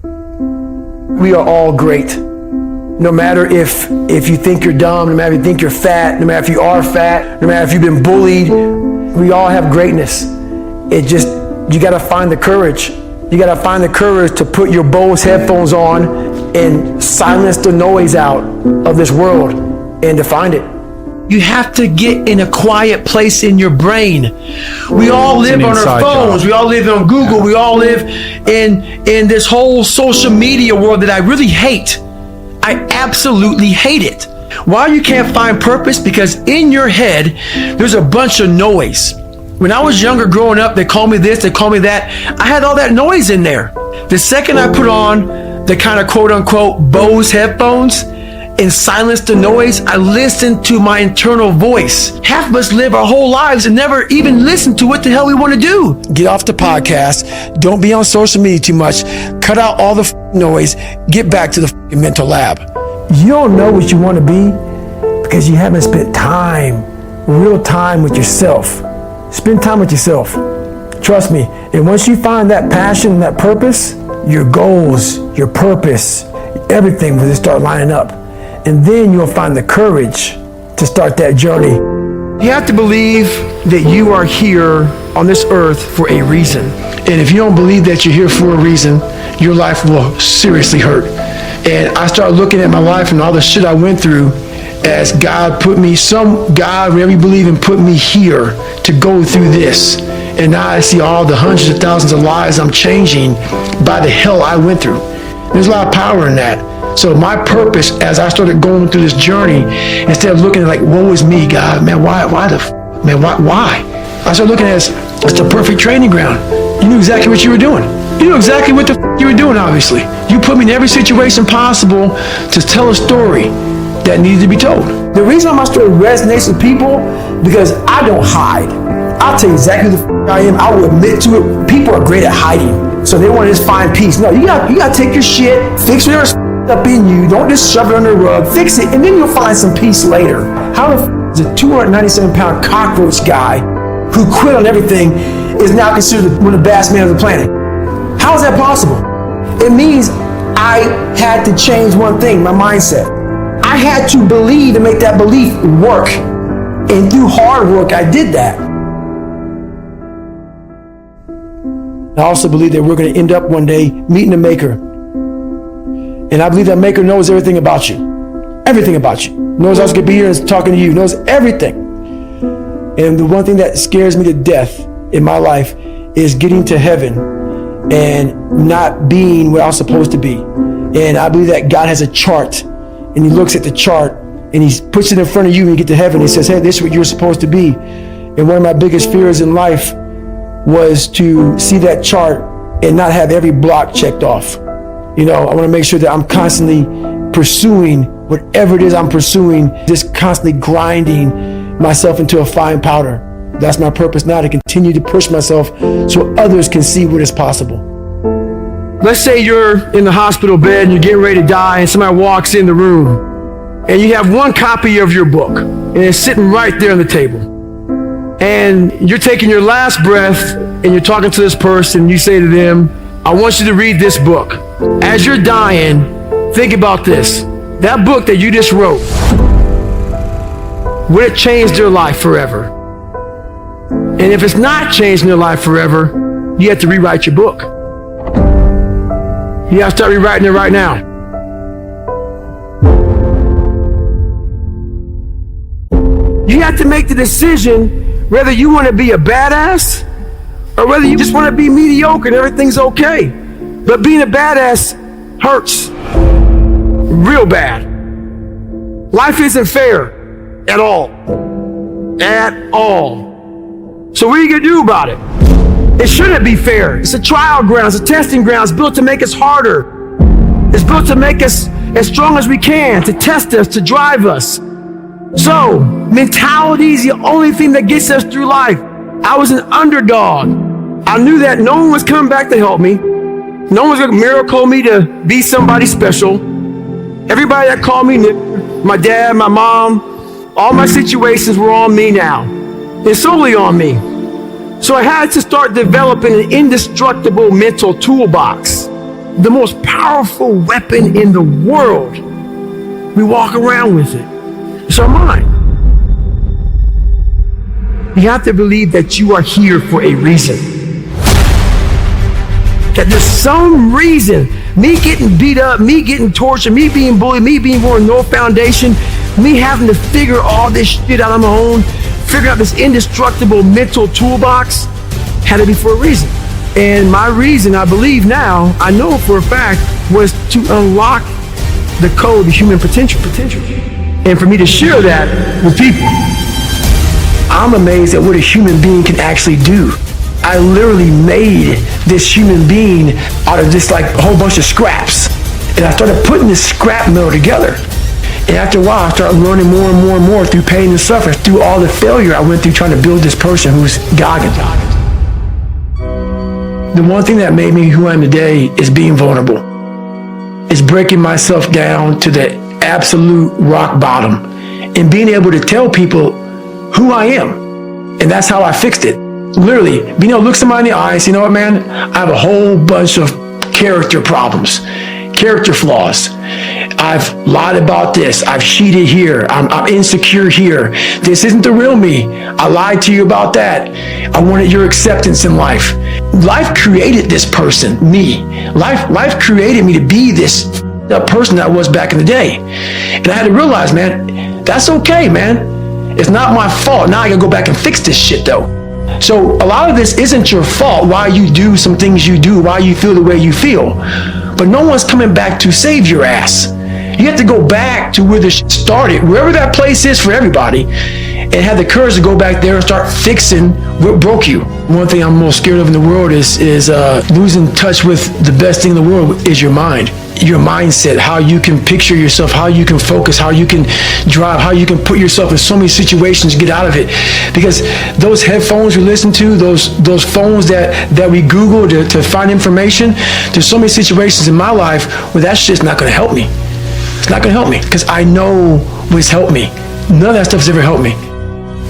We are all great. No matter if you think you're dumb, no matter if you think you're fat, no matter if you are fat, no matter if you've been bullied, we all have greatness. It just, you gotta find the courage. You gotta find the courage to put your Bose headphones on and silence the noise out of this world and to find it. You have to get in a quiet place in your brain. We all live on our phones. We all live on Google. We all live in this whole social media world that I really hate. I absolutely hate it. Why you can't find purpose? Because in your head, there's a bunch of noise. When I was younger growing up, they called me this, they called me that. I had all that noise in there. The second I put on the kind of quote unquote Bose headphones and silenced the noise, I listened to my internal voice. Half of us live our whole lives and never even listen to what the hell we want to do. Get off the podcast. Don't be on social media too much. Cut out all the noise. Get back to the mental lab. You don't know what you want to be because you haven't spent time, real time with yourself. Spend time with yourself. Trust me. And once you find that passion, that purpose, your goals, your purpose, everything will just start lining up. And then you'll find the courage to start that journey. You have to believe that you are here on this earth for a reason. And if you don't believe that you're here for a reason, your life will seriously hurt. And I start looking at my life and all the shit I went through as God put me, some God, whatever you believe in, put me here to go through this. And now I see all the hundreds of thousands of lives I'm changing by the hell I went through. There's a lot of power in that. So my purpose, as I started going through this journey, instead of looking at like, woe is me, God, man, why? I started looking at it as it's the perfect training ground. You knew exactly what you were doing. You knew exactly what the you were doing, obviously. You put me in every situation possible to tell a story that needed to be told. The reason why my story resonates with people, because I don't hide. I'll tell you exactly who the I am. I will admit to it. People are great at hiding. So they want to just find peace. No, you got to take your shit, fix whatever's up in you. Don't just shove it under the rug. Fix it, and then you'll find some peace later. How the is a 297-pound cockroach guy who quit on everything is now considered one of the baddest men on the planet? How is that possible? It means I had to change one thing, my mindset. I had to believe and make that belief work. And through hard work, I did that. I also believe that we're going to end up one day meeting the Maker. And I believe that Maker knows everything about you. Everything about you. Knows I was going to be here and talking to you. Knows everything. And the one thing that scares me to death in my life is getting to heaven and not being where I was supposed to be. And I believe that God has a chart, and he looks at the chart and he puts it in front of you when you get to heaven. He says, hey, this is what you're supposed to be. And one of my biggest fears in life was to see that chart and not have every block checked off. You know, I want to make sure that I'm constantly pursuing whatever it is I'm pursuing, just constantly grinding myself into a fine powder. That's my purpose now, to continue to push myself so others can see what is possible. Let's say you're in the hospital bed and you're getting ready to die, and somebody walks in the room and you have one copy of your book and it's sitting right there on the table. And you're taking your last breath and you're talking to this person. You say to them, I want you to read this book. As you're dying, think about this. That book that you just wrote, would it change their life forever? And if it's not changing their life forever, you have to rewrite your book. You have to start rewriting it right now. You have to make the decision whether you want to be a badass or whether you just want to be mediocre and everything's okay. But being a badass hurts real bad. Life isn't fair at all. At all. So what are you going to do about it? It shouldn't be fair. It's a trial ground. It's a testing ground. It's built to make us harder. It's built to make us as strong as we can, to test us, to drive us. So, mentality is the only thing that gets us through life. I was an underdog. I knew that no one was coming back to help me. No one was gonna miracle me to be somebody special. Everybody that called me, my dad, my mom, all my situations were on me now. It's solely on me. So I had to start developing an indestructible mental toolbox. The most powerful weapon in the world. We walk around with it. It's our mind. You have to believe that you are here for a reason. That there's some reason, me getting beat up, me getting tortured, me being bullied, me being born with no foundation, me having to figure all this shit out on my own, figure out this indestructible mental toolbox, had to be for a reason. And my reason, I believe now, I know for a fact, was to unlock the code of human potential. And for me to share that with people. I'm amazed at what a human being can actually do. I literally made this human being out of just like a whole bunch of scraps. And I started putting this scrap metal together. And after a while, I started learning more and more and more through pain and suffering, through all the failure I went through trying to build this person who's Goggins. The one thing that made me who I am today is being vulnerable. It's breaking myself down to the absolute rock bottom and being able to tell people who I am. And that's how I fixed it. Literally, being able to look somebody in the eyes, you know what, man? I have a whole bunch of character problems, character flaws. I've lied about this. I've cheated here. I'm insecure here. This isn't the real me. I lied to you about that. I wanted your acceptance in life. Life created this person, me. Life created me to be this person that I was back in the day. And I had to realize, man, that's okay, man. It's not my fault. Now I gotta go back and fix this shit though. So a lot of this isn't your fault, why you do some things you do, why you feel the way you feel. But no one's coming back to save your ass. You have to go back to where the shit started, wherever that place is for everybody, and have the courage to go back there and start fixing what broke you. One thing I'm most scared of in the world is losing touch with the best thing in the world is your mind. Your mindset, how you can picture yourself, how you can focus, how you can drive, how you can put yourself in so many situations to get out of it. Because those headphones we listen to, those phones that we Google to find information, there's so many situations in my life where that shit's not gonna help me. It's not gonna help me because I know what's helped me. None of that stuff's ever helped me.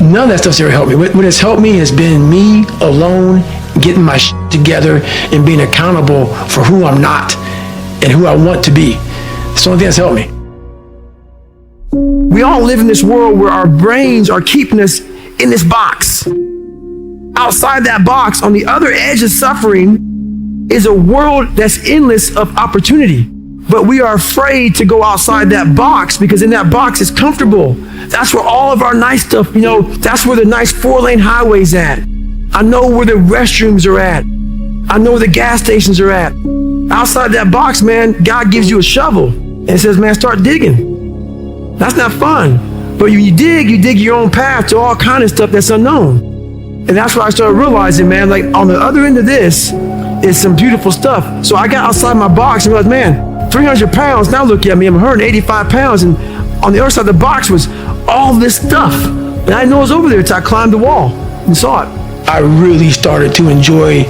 None of that stuff's ever helped me. What has helped me has been me alone, getting my shit together and being accountable for who I'm not and who I want to be. It's the only thing that's helped me. We all live in this world where our brains are keeping us in this box. Outside that box, on the other edge of suffering, is a world that's endless of opportunity. But we are afraid to go outside that box because in that box is comfortable. That's where all of our nice stuff, that's where the nice 4-lane highway's at. I know where the restrooms are at. I know where the gas stations are at. Outside that box, man, God gives you a shovel and says, man, start digging. That's not fun. But when you dig your own path to all kind of stuff that's unknown. And that's what I started realizing, man, like on the other end of this is some beautiful stuff. So I got outside my box and realized, man, 300 pounds, now look at me, I'm 185 pounds. And on the other side of the box was all this stuff. And I didn't know it was over there until I climbed the wall and saw it. I really started to enjoy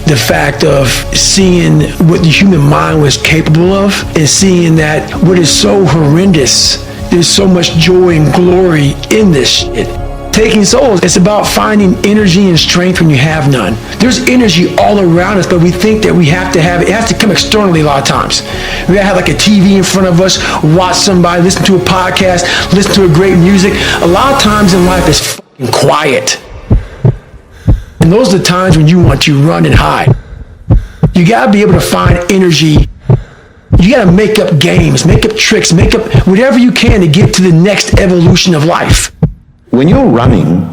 the fact of seeing what the human mind was capable of and seeing that what is so horrendous, there's so much joy and glory in this shit. Taking souls, it's about finding energy and strength when you have none. There's energy all around us, but we think that we have to have it. It has to come externally a lot of times. We gotta have like a TV in front of us, watch somebody, listen to a podcast, listen to a great music. A lot of times in life it's fucking quiet. And those are the times when you want to run and hide. You gotta be able to find energy. You gotta make up games, make up tricks, make up whatever you can to get to the next evolution of life. When you're running,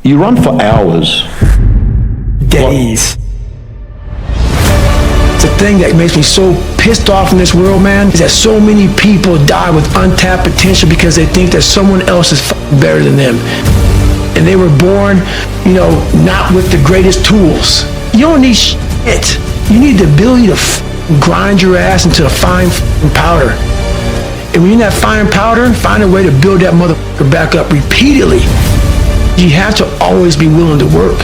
you run for hours. Days. The thing that makes me so pissed off in this world, man, is that so many people die with untapped potential because they think that someone else is better than them. And they were born, not with the greatest tools. You don't need shit. You need the ability to grind your ass into a fine powder. And when you're in that fine powder, find a way to build that motherfucker back up repeatedly. You have to always be willing to work.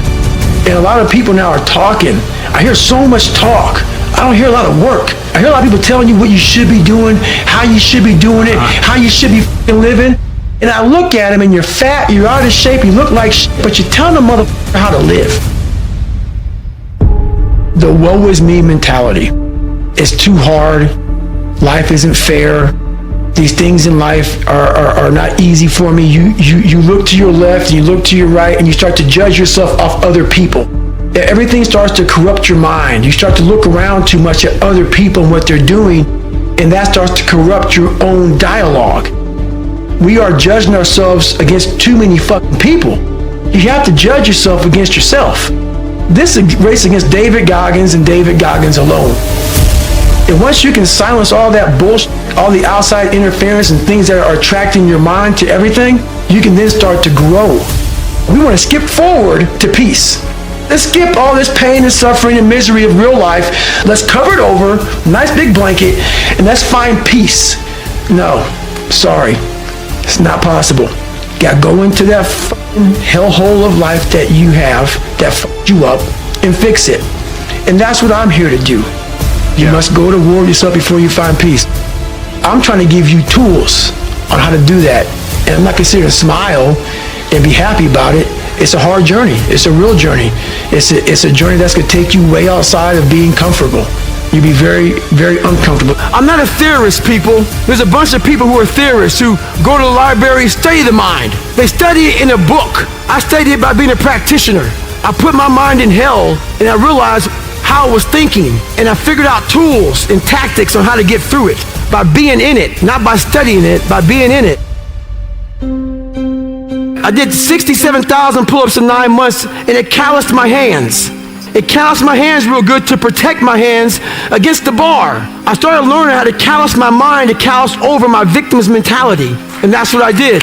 And a lot of people now are talking. I hear so much talk. I don't hear a lot of work. I hear a lot of people telling you what you should be doing, how you should be doing it, how you should be living. And I look at them and you're fat, you're out of shape, you look like shit, but you're telling the motherfucker how to live. The woe is me mentality. It's too hard. Life isn't fair. These things in life are not easy for me. You look to your left, you look to your right, and you start to judge yourself off other people. Everything starts to corrupt your mind. You start to look around too much at other people and what they're doing, and that starts to corrupt your own dialogue. We are judging ourselves against too many fucking people. You have to judge yourself against yourself. This is a race against David Goggins and David Goggins alone. And once you can silence all that bullshit, all the outside interference and things that are attracting your mind to everything, you can then start to grow. We want to skip forward to peace. Let's skip all this pain and suffering and misery of real life. Let's cover it over, nice big blanket, and let's find peace. No, sorry, it's not possible. You gotta go into that fucking hellhole of life that you have that fucked you up and fix it. And that's what I'm here to do. You must go to war with yourself before you find peace. I'm trying to give you tools on how to do that. And I'm not considered to smile and be happy about it. It's a hard journey. It's a real journey. It's a journey that's going to take you way outside of being comfortable. You'll be very, very uncomfortable. I'm not a theorist, people. There's a bunch of people who are theorists who go to the library, study the mind. They study it in a book. I studied it by being a practitioner. I put my mind in hell and I realized how I was thinking, and I figured out tools and tactics on how to get through it by being in it, not by studying it, by being in it. I did 67,000 pull-ups in 9 months, and it calloused my hands. It calloused my hands real good to protect my hands against the bar. I started learning how to callous my mind, to callous over my victim's mentality, and that's what I did.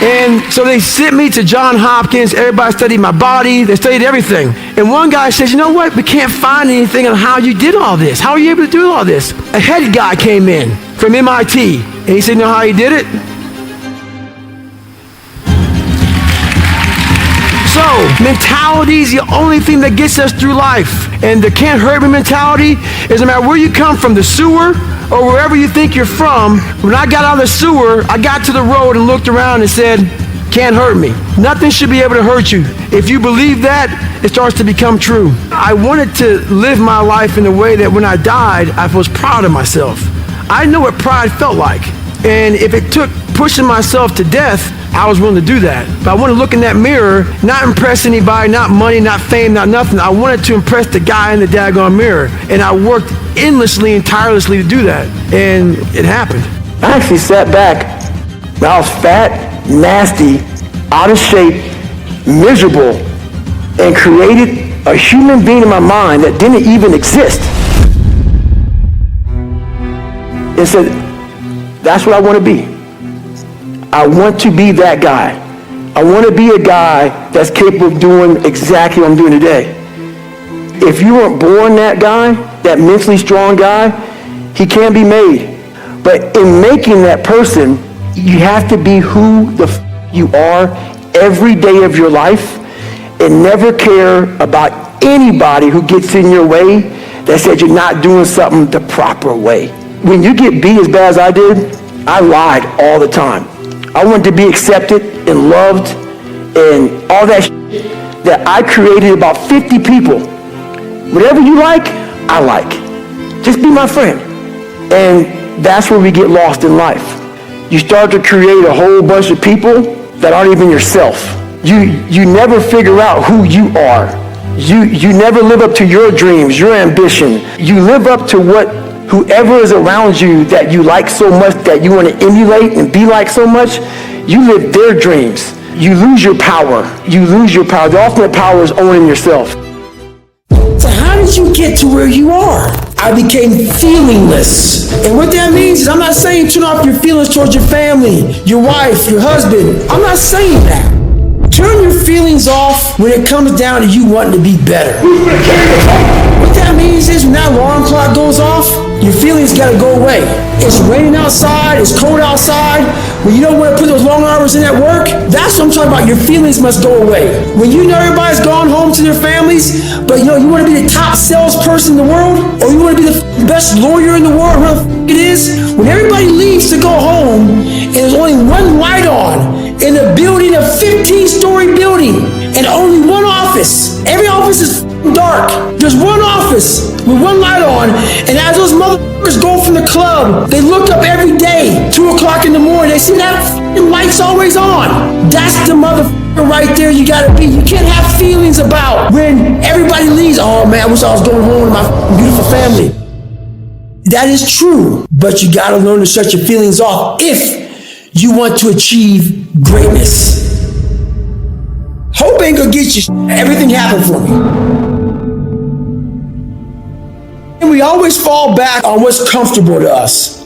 And so they sent me to Johns Hopkins. Everybody studied my body. They studied everything. And one guy says, you know what? We can't find anything on how you did all this. How are you able to do all this? A head guy came in from MIT. And he said, you know how he did it? So, mentality is the only thing that gets us through life. And the can't hurt me mentality is no matter where you come from, the sewer, or wherever you think you're from. When I got out of the sewer, I got to the road and looked around and said, can't hurt me. Nothing should be able to hurt you. If you believe that, it starts to become true. I wanted to live my life in a way that when I died, I was proud of myself. I know what pride felt like. And if it took pushing myself to death, I was willing to do that. But I wanted to look in that mirror, not impress anybody, not money, not fame, not nothing. I wanted to impress the guy in the daggone mirror. And I worked endlessly and tirelessly to do that. And it happened. I actually sat back when I was fat, nasty, out of shape, miserable, and created a human being in my mind that didn't even exist. And said, that's what I want to be. I want to be that guy. I want to be a guy that's capable of doing exactly what I'm doing today. If you weren't born that guy, that mentally strong guy, he can't be made. But in making that person, you have to be who the you are every day of your life and never care about anybody who gets in your way that says you're not doing something the proper way. When you get beat as bad as I did, I lied all the time. I wanted to be accepted and loved and all that shit that I created about 50 people. Whatever you like, I like. Just be my friend. And that's where we get lost in life. You start to create a whole bunch of people that aren't even yourself. You never figure out who you are. You never live up to your dreams, your ambition. You live up to what whoever is around you that you like so much, that you want to emulate and be like so much, you live their dreams. You lose your power. You lose your power. The ultimate power is owning yourself. So how did you get to where you are? I became feelingless. And what that means is I'm not saying turn off your feelings towards your family, your wife, your husband. I'm not saying that. Turn your feelings off when it comes down to you wanting to be better. What that means is when that alarm clock goes off, your feelings gotta go away. It's raining outside. outside, it's cold outside, when you don't want to put those long hours in at work, that's what I'm talking about. Your feelings must go away. When you know everybody's gone home to their families, but you want to be the top salesperson in the world, or you want to be the best lawyer in the world, whatever it is, when everybody leaves to go home, and there's only one light on in a building, a 15-story building, and only one office. Every office is dark. There's one office with one light on, and as those motherfuckers go from the club, they look up every day, 2 o'clock in the morning, they see that light's always on. That's the motherfucker right there you gotta be. You can't have feelings about when everybody leaves. Oh man, I wish I was going home to my beautiful family. That is true, but you gotta learn to shut your feelings off if you want to achieve greatness. Hope ain't gonna get you. Everything happened for me. And we always fall back on what's comfortable to us.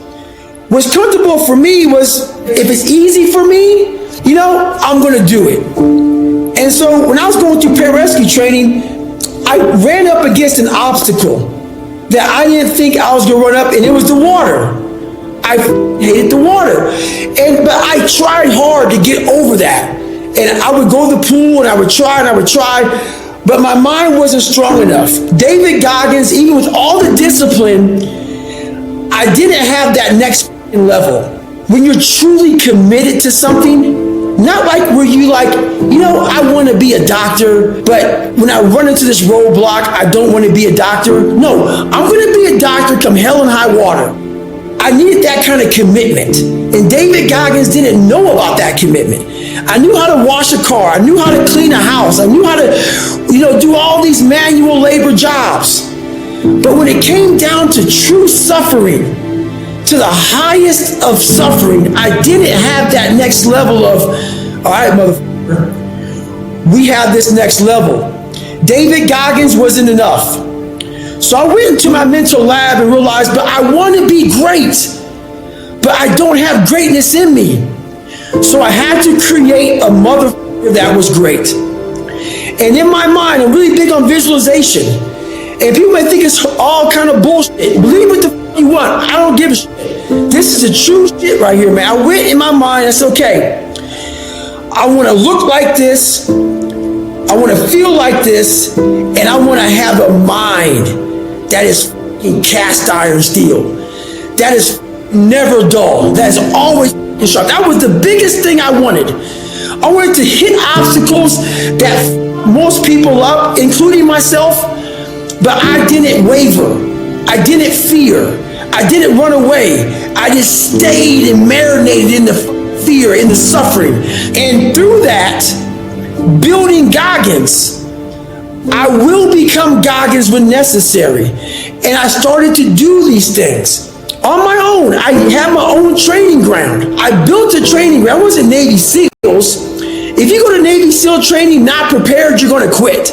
What's comfortable for me was, if it's easy for me, I'm gonna do it. And so when I was going through pararescue training, I ran up against an obstacle that I didn't think I was gonna run up, and it was the water. I hated the water. But I tried hard to get over that. And I would go to the pool and I would try, but my mind wasn't strong enough. David Goggins, even with all the discipline, I didn't have that next level. When you're truly committed to something, not like where you I want to be a doctor, but when I run into this roadblock, I don't want to be a doctor. No, I'm going to be a doctor come hell and high water. I needed that kind of commitment. And David Goggins didn't know about that commitment. I knew how to wash a car. I knew how to clean a house. I knew how to, do all these manual labor jobs. But when it came down to true suffering, to the highest of suffering, I didn't have that next level of, all right, motherfucker, we have this next level. David Goggins wasn't enough. So I went into my mental lab and realized, but I want to be great, but I don't have greatness in me. So I had to create a motherfucker that was great. And in my mind, I'm really big on visualization. And people may think it's all kind of bullshit. Believe what the fuck you want. I don't give a shit. This is the true shit right here, man. I went in my mind, it's okay. I want to look like this. I want to feel like this. And I want to have a mind that is fucking cast iron steel. That is never dull. That is always sharp. That was the biggest thing I wanted. I wanted to hit obstacles that most people up, including myself, but I didn't waver. I didn't fear. I didn't run away. I just stayed and marinated in the fear, in the suffering. And through that, building Goggins, I will become Goggins when necessary. And I started to do these things on my own. I had my own training ground. I built a training ground. I wasn't Navy SEALs. If you go to Navy SEAL training not prepared, you're going to quit.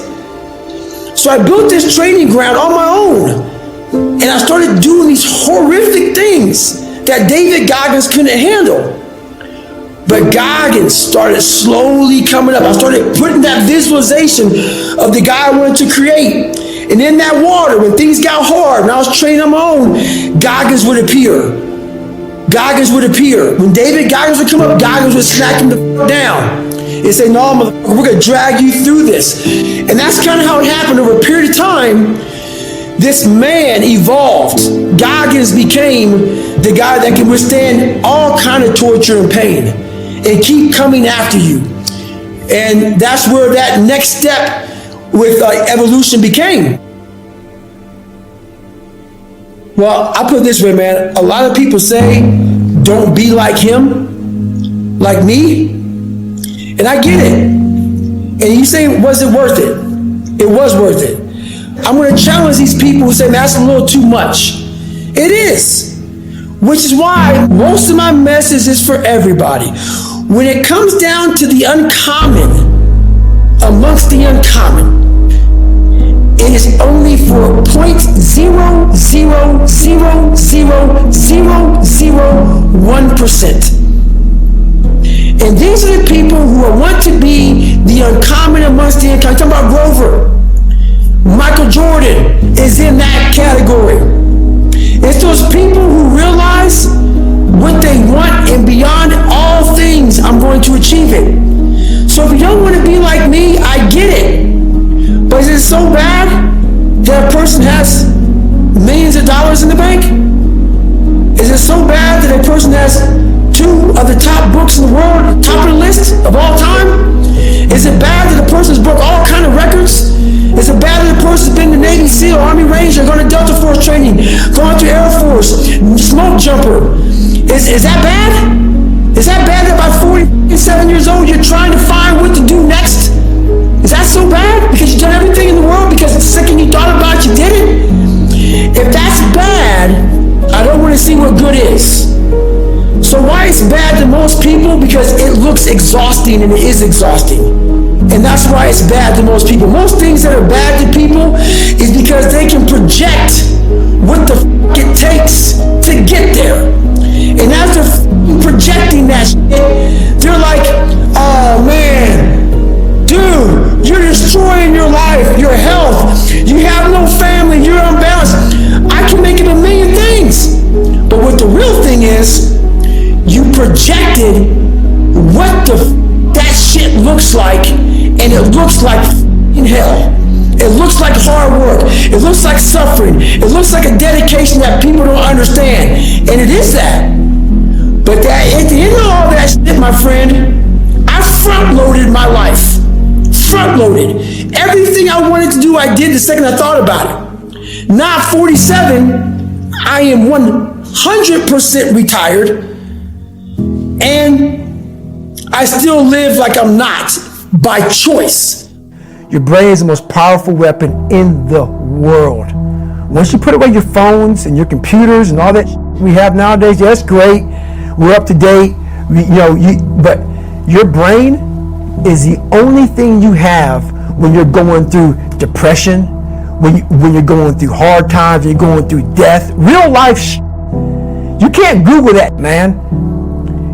So I built this training ground on my own. And I started doing these horrific things that David Goggins couldn't handle. But Goggins started slowly coming up. I started putting that visualization of the guy I wanted to create. And in that water, when things got hard, and I was training on my own, Goggins would appear. Goggins would appear. When David Goggins would come up, Goggins would smack him the fuck down and say, no, motherfucker, we're going to drag you through this. And that's kind of how it happened over a period of time. This man evolved. Goggins became the guy that can withstand all kind of torture and pain and keep coming after you. And that's where that next step with evolution became. Well, I put it this way, man. A lot of people say, don't be like him, like me. And I get it. And you say, was it worth it? It was worth it. I'm going to challenge these people who say, man, that's a little too much. It is. Which is why most of my message is for everybody. When it comes down to the uncommon, amongst the uncommon, it is only for 0.0000001%. And these are the people who want to be the uncommon amongst the uncommon. I'm talking about Grover. Michael Jordan is in that category. It's those people who realize when achieve it. So if you don't want to be like me, I get it. But is it so bad that a person has millions of dollars in the bank? Is it so bad that a person has 2 of the top books in the world, top of the list of all time? Is it bad that a person's broke all kind of records? Is it bad that a person's been to Navy SEAL, Army Ranger, going to Delta Force training, going to Air Force, smoke jumper? Is that bad? Is that bad that by 47 years old you're trying to find what to do next? Is that so bad? Because you've done everything in the world because it's sick and you thought about it, you did it? If that's bad, I don't want to see what good is. So why it's bad to most people? Because it looks exhausting, and it is exhausting. And that's why it's bad to most people. Most things that are bad to people is because they can project what the fuck it takes to get there. And as they're projecting that shit, they're like, oh man, dude, you're destroying your life, your health, you have no family, you're unbalanced. I can make it a million things. But what the real thing is, you projected what that shit looks like, and it looks like hell. It looks like hard work. It looks like suffering. It looks like a dedication that people don't understand. And it is that. But at the end of all that shit, my friend, I front-loaded my life. Front-loaded. Everything I wanted to do, I did the second I thought about it. Now at 47, I am 100% retired. And I still live like I'm not, by choice. Your brain is the most powerful weapon in the world. Once you put away your phones and your computers and all that we have nowadays, yeah, that's great. We're up to date. But your brain is the only thing you have when you're going through depression, when you're going through hard times, when you're going through death, real life You can't Google that, man.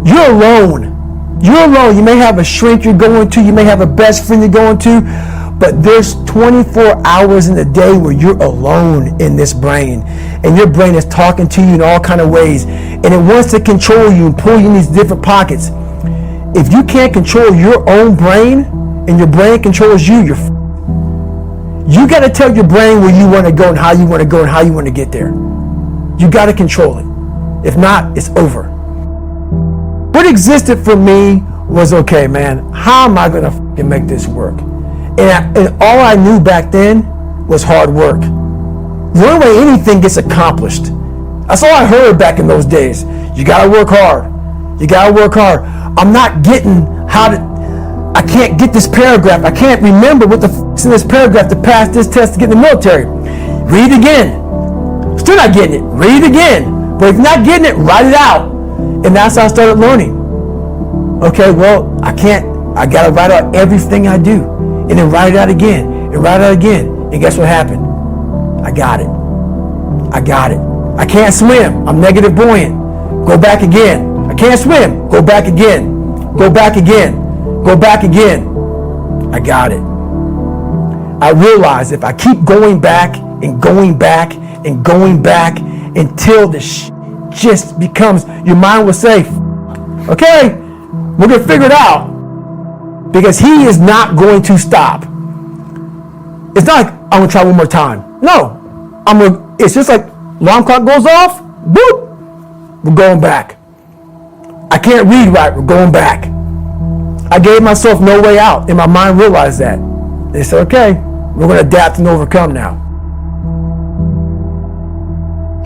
You're alone. You're alone. You may have a shrink you're going to. You may have a best friend you're going to. But there's 24 hours in the day where you're alone in this brain. And your brain is talking to you in all kind of ways. And it wants to control you and pull you in these different pockets. If you can't control your own brain and your brain controls you, you got to tell your brain where you want to go and how you want to go and how you want to get there. You got to control it. If not, it's over. What existed for me was, okay, man, how am I going to make this work? And all I knew back then was hard work. The only way anything gets accomplished. That's all I heard back in those days. You got to work hard. You got to work hard. I'm not getting I can't get this paragraph. I can't remember what the f***'s in this paragraph to pass this test to get in the military. Read it again. Still not getting it. Read it again. But if you're not getting it, write it out. And that's how I started learning. Okay, well, I got to write out everything I do. And then write it out again. And write it out again. And guess what happened? I got it. I got it. I can't swim. I'm negative buoyant. Go back again. I can't swim. Go back again. Go back again. Go back again. I got it. I realized if I keep going back and going back and going back until this just becomes, your mind will say, okay, we're going to figure it out. Because he is not going to stop. It's not like I'm going to try one more time. No. It's just like alarm clock goes off, boop, we're going back. I can't read right, we're going back. I gave myself no way out, and my mind realized that. They said, okay, we're going to adapt and overcome now.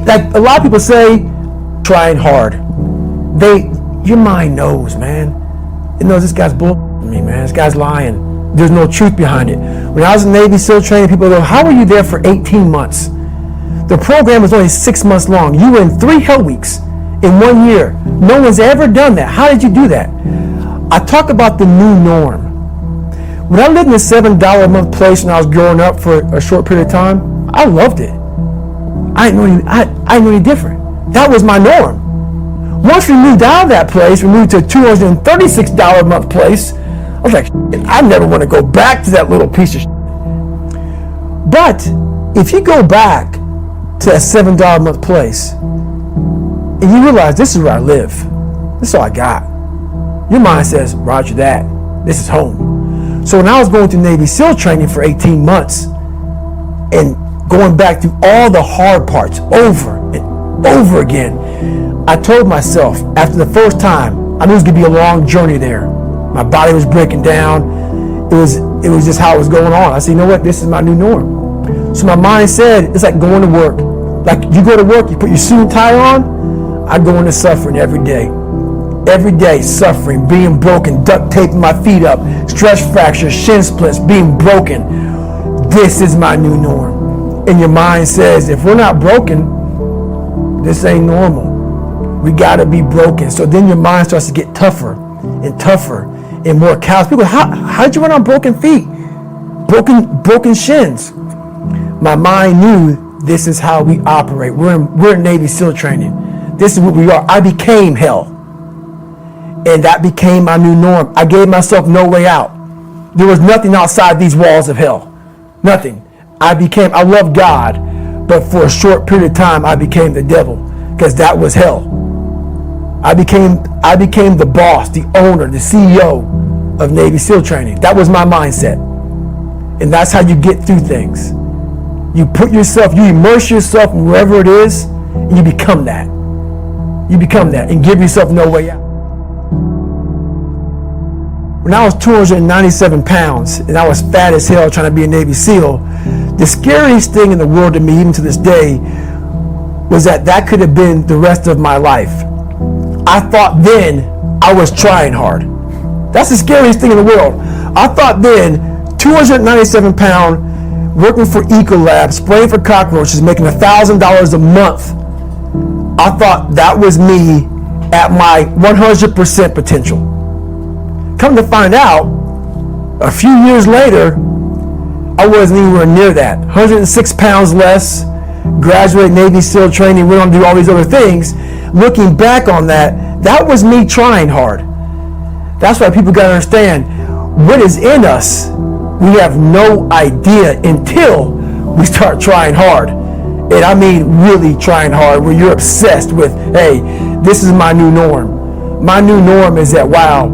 Like a lot of people say, trying hard. Your mind knows, man. It knows this guy's bull me, man. This guy's lying. There's no truth behind it. When I was in Navy SEAL training, people go, how were you there for 18 months? The program was only 6 months long. You were in 3 hell weeks in 1 year. No one's ever done that. How did you do that? I talk about the new norm. When I lived in a $7 a month place when I was growing up for a short period of time, I loved it. I didn't know any different. That was my norm. Once we moved out of that place, we moved to a $236 a month place. I was like, I never want to go back to that little piece of shit. But if you go back to a $7 a month place and you realize this is where I live, this is all I got. Your mind says, roger that. This is home. So when I was going through Navy SEAL training for 18 months and going back through all the hard parts over and over again, I told myself after the first time, I knew it was going to be a long journey there. My body was breaking down. It was just how it was going on. I said, you know what? This is my new norm. So my mind said, it's like going to work. Like you go to work, you put your suit and tie on. I go into suffering every day. Every day, suffering, being broken, duct taping my feet up, stress fractures, shin splits, being broken. This is my new norm. And your mind says, if we're not broken, this ain't normal. We gotta be broken. So then your mind starts to get tougher and tougher and more callous. People, how'd you run on broken feet? Broken shins. My mind knew this is how we operate. We're in Navy SEAL training. This is what we are. I became hell. And that became my new norm. I gave myself no way out. There was nothing outside these walls of hell. Nothing. I love God, but for a short period of time, I became the devil because that was hell. I became the boss, the owner, the CEO of Navy SEAL training. That was my mindset. And that's how you get through things. You immerse yourself in wherever it is, and you become that. You become that and give yourself no way out. When I was 297 pounds and I was fat as hell trying to be a Navy SEAL, the scariest thing in the world to me, even to this day, was that could have been the rest of my life. I thought then I was trying hard. That's the scariest thing in the world. I thought then, 297 pound, working for Ecolab, spraying for cockroaches, making $1,000 a month. I thought that was me at my 100% potential. Come to find out, a few years later, I wasn't anywhere near that. 106 pounds less, graduated Navy SEAL training, went on to do all these other things. Looking back on that was me trying hard. That's why people got to understand, what is in us, we have no idea until we start trying hard. And I mean really trying hard, where you're obsessed with, hey, this is my new norm. My new norm is that, wow,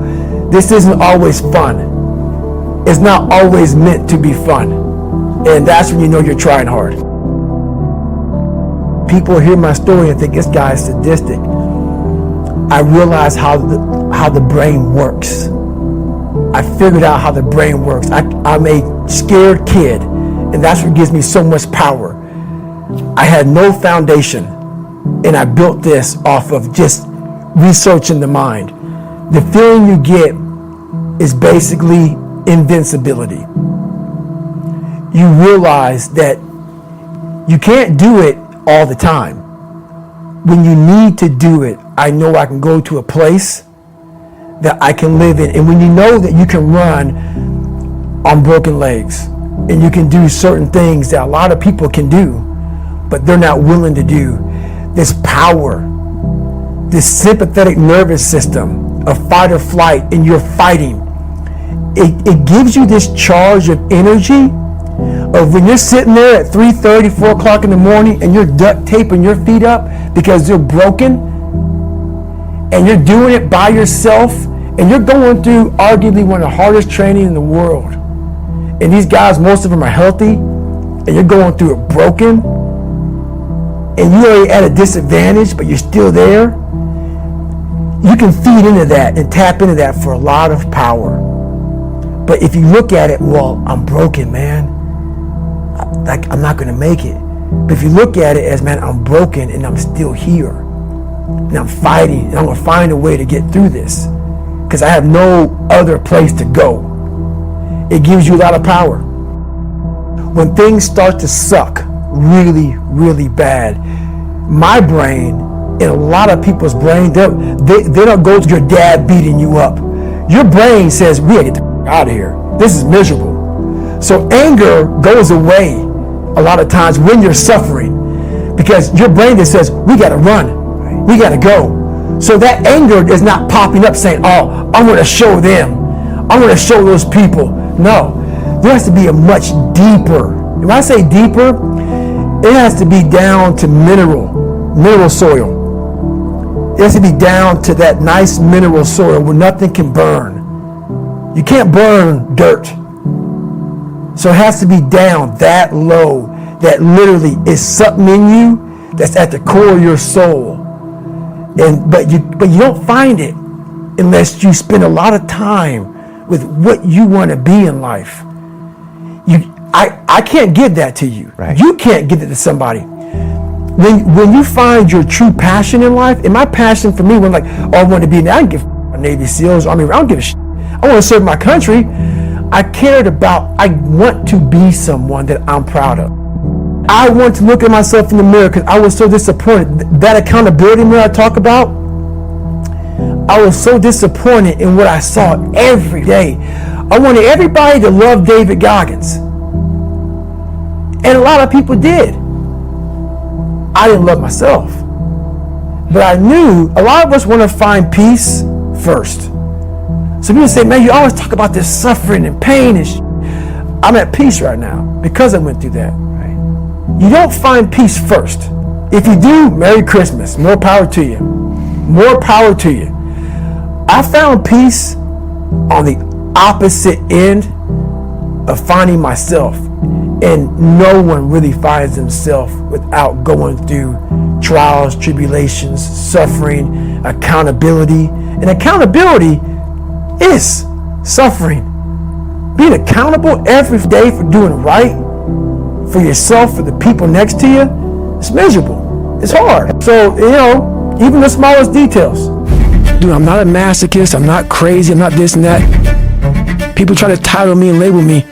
this isn't always fun. It's not always meant to be fun. And that's when you know you're trying hard. People hear my story and think this guy is sadistic. I realized how the brain works. I figured out how the brain works. I'm a scared kid, and that's what gives me so much power. I had no foundation, and I built this off of just researching the mind. The feeling you get is basically invincibility. You realize that you can't do it all the time. When you need to do it, I know I can go to a place that I can live in. And when you know that you can run on broken legs and you can do certain things that a lot of people can do, but they're not willing to do, this power, this sympathetic nervous system of fight or flight, and you're fighting, it gives you this charge of energy of when you're sitting there at 3:30, 4 o'clock in the morning and you're duct taping your feet up because they're broken, and you're doing it by yourself, and you're going through arguably one of the hardest training in the world. And these guys, most of them are healthy, and you're going through it broken, and you're at a disadvantage, but you're still there. You can feed into that and tap into that for a lot of power. But if you look at it, well, I'm broken, man. I'm not going to make it. But if you look at it as, man, I'm broken and I'm still here, and I'm fighting, and I'm going to find a way to get through this because I have no other place to go. It gives you a lot of power. When things start to suck really, really bad, my brain and a lot of people's brain, they don't go to your dad beating you up. Your brain says, we gotta get the out of here. This is miserable. So anger goes away a lot of times when you're suffering, because your brain just says, we gotta run, we gotta go. So that anger is not popping up saying, oh, I'm gonna show them, I'm gonna show those people. No, there has to be a much deeper, when I say deeper, it has to be down to mineral soil. It has to be down to that nice mineral soil where nothing can burn. You can't burn dirt. So it has to be down that low, that literally is something in you that's at the core of your soul. But you don't find it unless you spend a lot of time with what you want to be in life. I can't give that to you. Right. You can't give it to somebody. When you find your true passion in life, and my passion for me, when like, oh, I want to be, I don't give a Navy SEALs, Army, I don't give a shit. I want to serve my country. I want to be someone that I'm proud of. I want to look at myself in the mirror because I was so disappointed. That accountability mirror I talk about, I was so disappointed in what I saw every day. I wanted everybody to love David Goggins. And a lot of people did. I didn't love myself. But I knew a lot of us want to find peace first. So people say, man, you always talk about this suffering and pain and I'm at peace right now because I went through that. Right? You don't find peace first. If you do, Merry Christmas. More power to you. More power to you. I found peace on the opposite end of finding myself. And no one really finds themselves without going through trials, tribulations, suffering, accountability. And accountability is suffering. Being accountable every day for doing right for yourself, for the people next to you, it's miserable. It's hard. So, even the smallest details. Dude, I'm not a masochist. I'm not crazy. I'm not this and that. People try to title me and label me.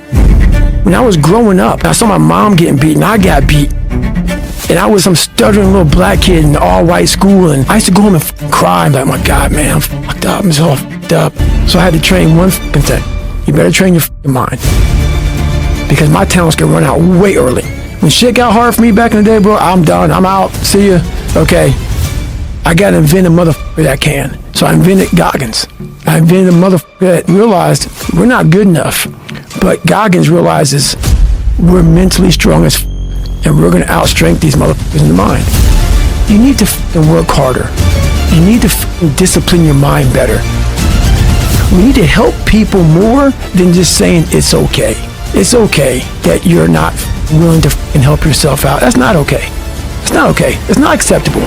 When I was growing up, I saw my mom getting beat and I got beat. And I was some stuttering little black kid in an all-white school, and I used to go home and cry. I'm like, oh my God, man, I'm fucked up. I'm so fucked up. So I had to train one thing. You better train your mind. Because my talents can run out way early. When shit got hard for me back in the day, bro, I'm done. I'm out. See ya. Okay. I got to invent a motherfucker that can. So I invented Goggins. I invented a motherfucker that realized we're not good enough. But Goggins realizes we're mentally strong as and we're going to outstrength these motherfuckers in the mind. You need to work harder. You need to discipline your mind better. We need to help people more than just saying it's okay. It's okay that you're not willing to help yourself out. That's not okay. It's not okay. It's not acceptable.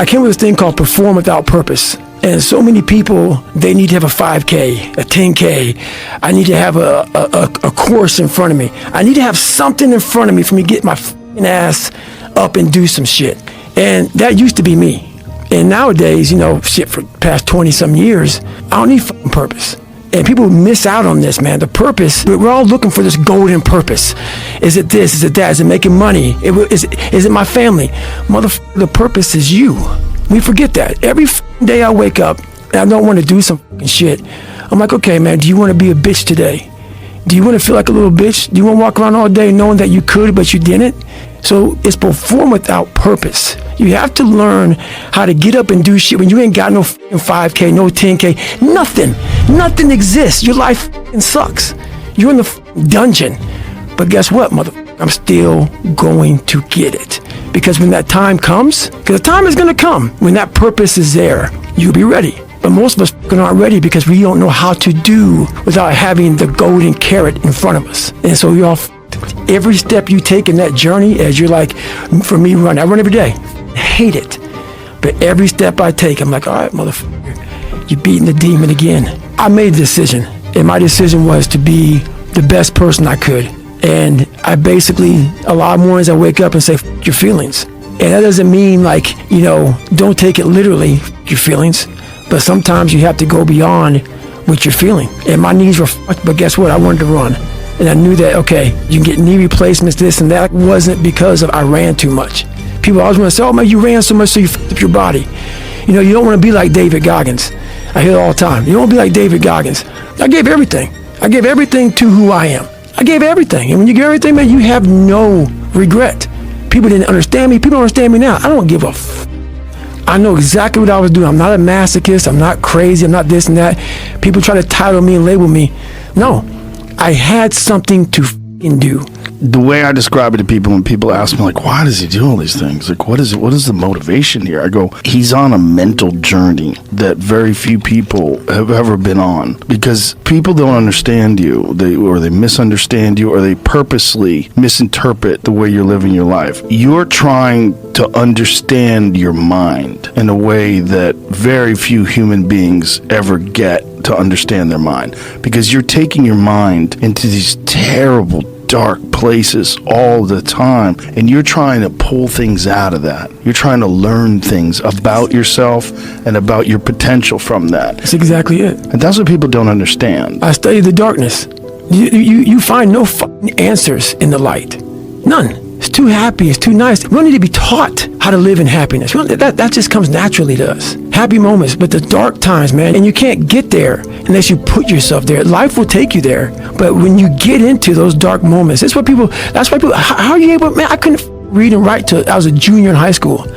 I came with this thing called perform without purpose. And so many people, they need to have a 5K, a 10K. I need to have a course in front of me. I need to have something in front of me for me to get my ass up and do some shit. And that used to be me. And nowadays, for the past 20-some years, I don't need purpose. And people miss out on this, man. The purpose, we're all looking for this golden purpose. Is it this? Is it that? Is it making money? Is it my family? Motherfucker, the purpose is you. We forget that. Every day I wake up and I don't want to do some shit. I'm like, okay, man, do you want to be a bitch today? Do you want to feel like a little bitch? Do you want to walk around all day knowing that you could, but you didn't? So it's perform without purpose. You have to learn how to get up and do shit when you ain't got no 5K, no 10K, nothing. Nothing exists. Your life sucks. You're in the dungeon. But guess what, motherfucker? I'm still going to get it. Because when that time comes, because the time is going to come, when that purpose is there, you'll be ready. But most of us aren't ready because we don't know how to do without having the golden carrot in front of us. And so we all, every step you take in that journey, as you're like, for me, I run every day. I hate it. But every step I take, I'm like, all right, motherfucker, you're beating the demon again. I made a decision, and my decision was to be the best person I could. And I basically, a lot of mornings I wake up and say, f your feelings. And that doesn't mean like, don't take it literally, your feelings. But sometimes you have to go beyond what you're feeling. And my knees were fucked, but guess what? I wanted to run. And I knew that, okay, you can get knee replacements, this and that. It wasn't because of I ran too much. People always want to say, oh man, you ran so much so you fucked up your body. You don't want to be like David Goggins. I hear it all the time. You don't want to be like David Goggins. I gave everything. I gave everything to who I am. I gave everything. And when you give everything, man, you have no regret. People didn't understand me. People don't understand me now. I don't give a I know exactly what I was doing. I'm not a masochist. I'm not crazy. I'm not this and that. People try to title me and label me. No, I had something to do. The way I describe it to people when people ask me, like, why does he do all these things? Like, what is the motivation here? I go, he's on a mental journey that very few people have ever been on, because people don't understand you, or they misunderstand you, or they purposely misinterpret the way you're living your life. You're trying to understand your mind in a way that very few human beings ever get to understand their mind, because you're taking your mind into these terrible, dark places all the time, and you're trying to pull things out of that. You're trying to learn things about yourself and about your potential from that. That's exactly it. And that's what people don't understand. I study the darkness. You find no fucking answers in the light. None. It's too happy. It's too nice. We don't need to be taught how to live in happiness. That just comes naturally to us. Happy moments, but the dark times, man, and you can't get there unless you put yourself there. Life will take you there, but when you get into those dark moments, that's why people, how are you able, man, I couldn't read and write till I was a junior in high school.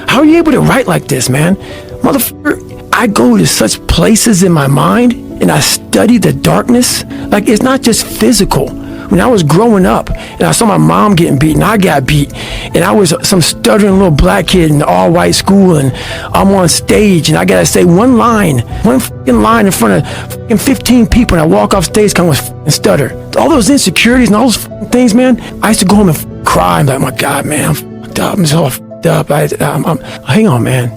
How are you able to write like this, man? Motherfucker, I go to such places in my mind and I study the darkness. Like, it's not just physical. When I was growing up and I saw my mom getting beat and I got beat, and I was some stuttering little black kid in an all-white school, and I'm on stage and I gotta say one fucking line in front of fucking 15 people, and I walk off stage kind of fucking stutter. All those insecurities and all those fucking things, man, I used to go home and cry and be like, my God, man, I'm fucked up. I'm so fucked up. Hang on, man.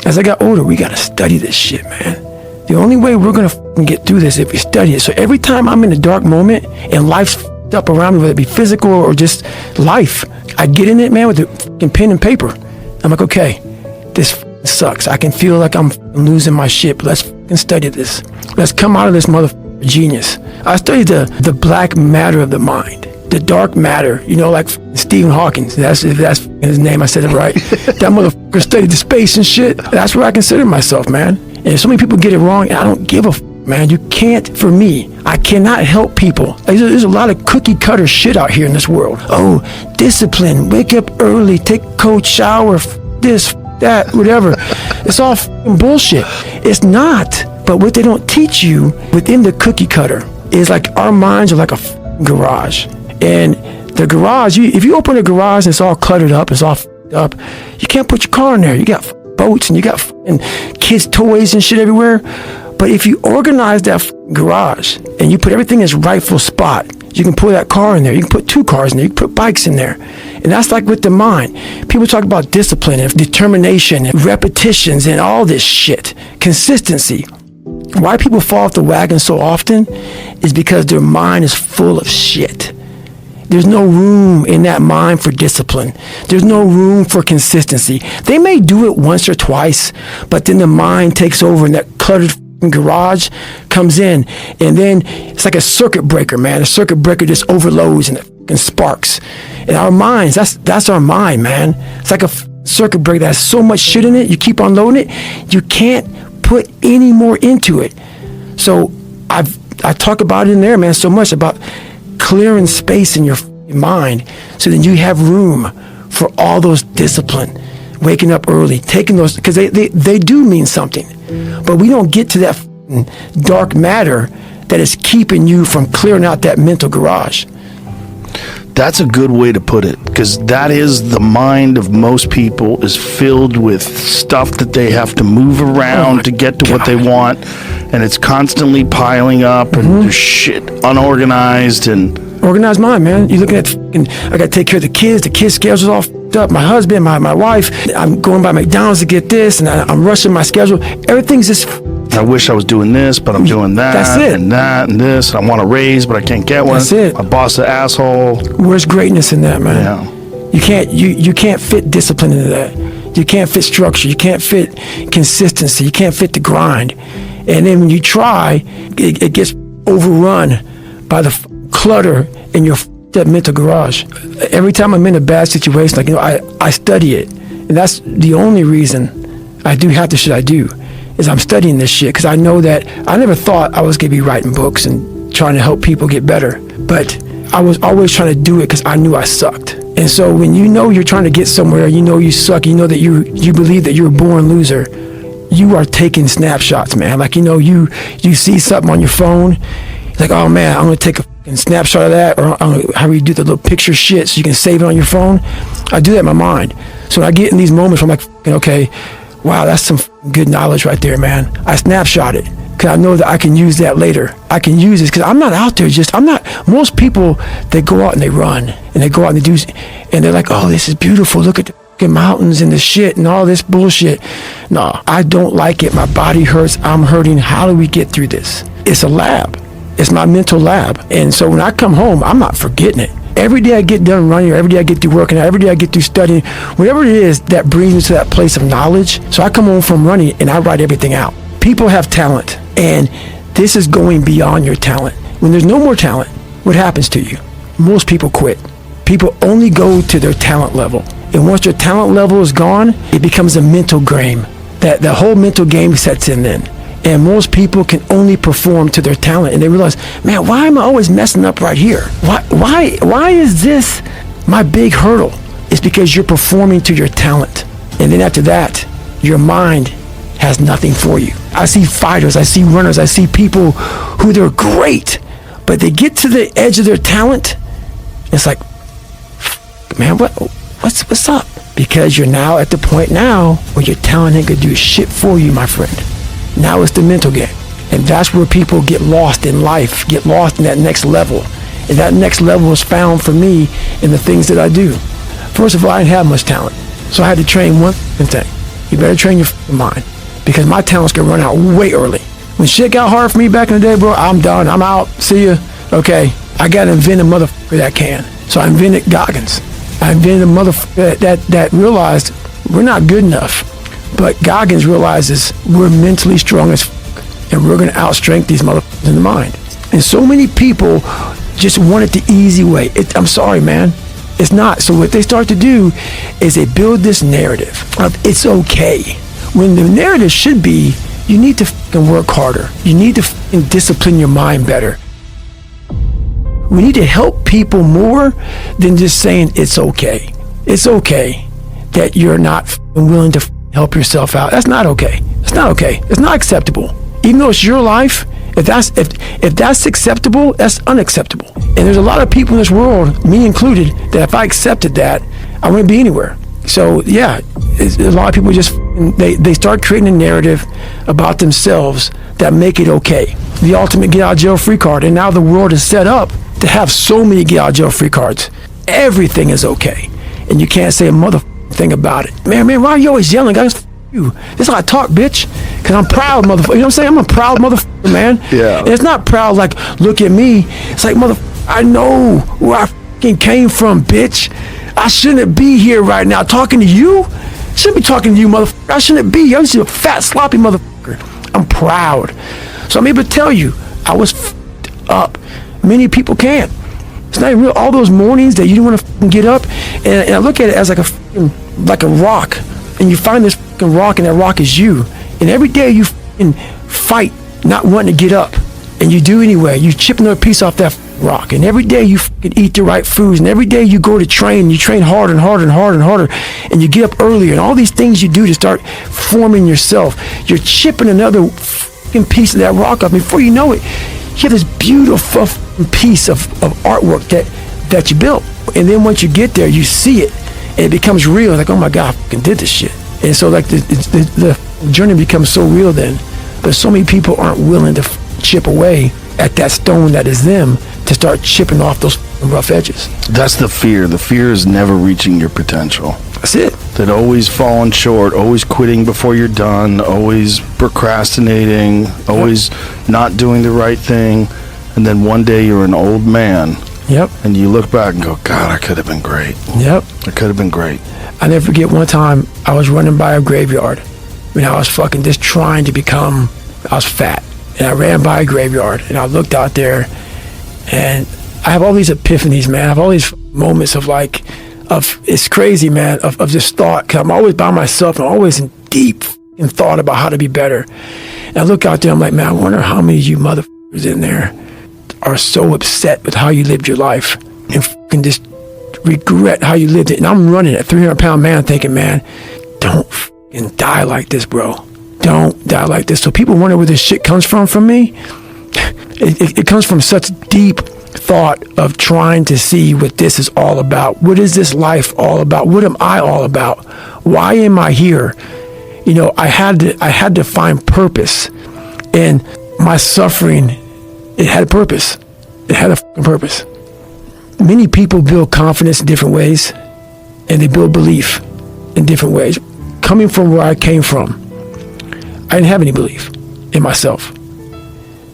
As I got older, we gotta study this shit, man. The only way we're gonna fucking get through this is if we study it. So every time I'm in a dark moment and life's up around me, whether it be physical or just life, I get in it, man, with a fucking pen and paper. I'm like, okay, this sucks. I can feel like I'm losing my shit, but let's fucking study this. Let's come out of this motherfucking genius. I studied the black matter of the mind, the dark matter, like Stephen Hawking. That's his name. I said it right. That motherfucker studied the space and shit. That's where I consider myself, man. And so many people get it wrong, and I don't give a man. You can't, for me, I cannot help people. There's a lot of cookie cutter shit out here in this world. Oh, discipline, wake up early, take a cold shower, this, that, whatever. It's all bullshit. It's not. But what they don't teach you within the cookie cutter is, like, our minds are like a garage. And the garage, if you open a garage and it's all cluttered up, it's all up, you can't put your car in there. You got boats and you got kids' toys and shit everywhere. But if you organize that garage and you put everything in its rightful spot, you can put that car in there. You can put 2 cars in there. You can put bikes in there. And that's like with the mind. People talk about discipline and determination and repetitions and all this shit. Consistency. Why people fall off the wagon so often is because their mind is full of shit. There's no room in that mind for discipline. There's no room for consistency. They may do it once or twice, but then the mind takes over and that cluttered garage comes in, and then it's like a circuit breaker, man. A circuit breaker just overloads and it fucking sparks. And our minds, that's our mind, man. It's like a circuit breaker that has so much shit in it, you keep on loading it, you can't put any more into it. So I talk about it in there, man, so much about clearing space in your mind so that you have room for all those discipline, waking up early, taking those, because they do mean something. But we don't get to that dark matter that is keeping you from clearing out that mental garage. That's a good way to put it, because that is the mind of most people, is filled with stuff that they have to move around to get to what they want, and it's constantly piling up, and there's shit unorganized. And organized mind, man. You're looking at I gotta take care of the kids schedule's all f***ed up, my husband, my wife, I'm going by McDonald's to get this, and I'm rushing my schedule. Everything's just, I wish I was doing this, but I'm doing that. That's it. And that and this. I want a raise, but I can't get one. That's it. My boss is an asshole. Where's greatness in that, man? Yeah. You can't fit discipline into that. You can't fit structure. You can't fit consistency. You can't fit the grind. And then when you try, it gets overrun by the clutter in your that mental garage. Every time I'm in a bad situation, like, I study it. And that's the only reason I do half the shit I do, is I'm studying this shit, because I know that I never thought I was going to be writing books and trying to help people get better. But I was always trying to do it because I knew I sucked. And so when you know you're trying to get somewhere, you know you suck, you know that you believe that you're a born loser, you are taking snapshots, man. Like, you see something on your phone, like, oh man, I'm going to take a a snapshot of that, or how you do the little picture shit so you can save it on your phone. I do that in my mind. So when I get in these moments where I'm like, okay, wow, that's some good knowledge right there, man. I snapshot it because I know that I can use that later. I can use this because I'm not out there most people, they go out and they run and they go out and they do, and they're like, oh, this is beautiful. Look at the fucking mountains and the shit and all this bullshit. No, I don't like it. My body hurts. I'm hurting. How do we get through this? It's a lab. It's my mental lab. And so when I come home, I'm not forgetting it. Every day I get done running, or every day I get through working out, every day I get through studying, whatever it is that brings me to that place of knowledge. So I come home from running and I write everything out. People have talent, and this is going beyond your talent. When there's no more talent, what happens to you? Most people quit. People only go to their talent level. And once their talent level is gone, it becomes a mental game. That the whole mental game sets in then. And most people can only perform to their talent, and they realize, man, why am I always messing up right here? Why is this my big hurdle? It's because you're performing to your talent. And then after that, your mind has nothing for you. I see fighters, I see runners, I see people who they're great, but they get to the edge of their talent. It's like, man, what's up? Because you're now at the point now where your talent ain't gonna do shit for you, my friend. Now it's the mental game. And that's where people get lost in life, get lost in that next level. And that next level is found for me in the things that I do. First of all, I didn't have much talent. So I had to train one thing. You better train your mind. Because my talents can run out way early. When shit got hard for me back in the day, bro, I'm done. I'm out. See ya. Okay. I got to invent a motherfucker that can. So I invented Goggins. I invented a motherfucker that realized we're not good enough. But Goggins realizes we're mentally strong as fuck, and we're going to outstrength these motherfuckers in the mind. And so many people just want it the easy way. I'm sorry, man. It's not. So what they start to do is they build this narrative of it's okay. When the narrative should be, you need to fucking work harder. You need to fucking discipline your mind better. We need to help people more than just saying it's okay. It's okay that you're not fucking willing to help yourself out. That's not okay. It's not okay. It's not acceptable. Even though it's your life, if that's acceptable, that's unacceptable. And there's a lot of people in this world, me included, that if I accepted that, I wouldn't be anywhere. So yeah, a lot of people just they start creating a narrative about themselves that make it okay. The ultimate get out of jail free card, and now the world is set up to have so many get out of jail free cards. Everything is okay, and you can't say a motherfucking thing about it. Man, why are you always yelling? Guys, you. This is how I talk, bitch. Cause I'm proud, motherfucker. You know what I'm saying? I'm a proud motherfucker, man. Yeah. And it's not proud like, look at me. It's like, motherfucker, I know where I fucking came from, bitch. I shouldn't be here right now talking to you. I shouldn't be talking to you, motherfucker. I shouldn't be. I'm just a fat, sloppy motherfucker. I'm proud. So I'm able to tell you, I was fucked up. Many people can't. It's not even real. All those mornings that you don't want to get up, and I look at it as like a rock, and you find this fucking rock, and that rock is you. And every day you fucking fight not wanting to get up, and you do anyway. You chip another piece off that rock, and every day you fucking eat the right foods, and every day you go to train, and you train harder and harder and harder and harder, and you get up earlier, and all these things you do to start forming yourself. You're chipping another fucking piece of that rock up. Before you know it, you have this beautiful piece of artwork that you built. And then once you get there, you see it, and it becomes real. Like, oh my God, I fucking did this shit. And so like the journey becomes so real then. But so many people aren't willing to chip away at that stone that is them to start chipping off those rough edges. That's the fear. The fear is never reaching your potential. That's it. That always falling short, always quitting before you're done, always procrastinating, always not doing the right thing. And then one day you're an old man. Yep. And you look back and go, God, I could have been great. Yep. I could have been great. I never forget one time I was running by a graveyard when I was fucking just trying to become, I was fat. And I ran by a graveyard and I looked out there and I have all these epiphanies, man. I have all these moments of like, it's crazy, man, of just thought. Cause I'm always by myself and always in deep thought about how to be better. And I look out there, I'm like, man, I wonder how many of you motherfuckers in there are so upset with how you lived your life and fucking just regret how you lived it. And I'm running at 300-pound man thinking, man, don't fucking die like this, bro. Don't die like this. So people wonder where this shit comes from me. It comes from such deep thought of trying to see what this is all about. What is this life all about? What am I all about? Why am I here? You know, I had to find purpose, and my suffering, it had a purpose. It had a fucking purpose. Many people build confidence in different ways, and they build belief in different ways. Coming from where I came from, I didn't have any belief in myself.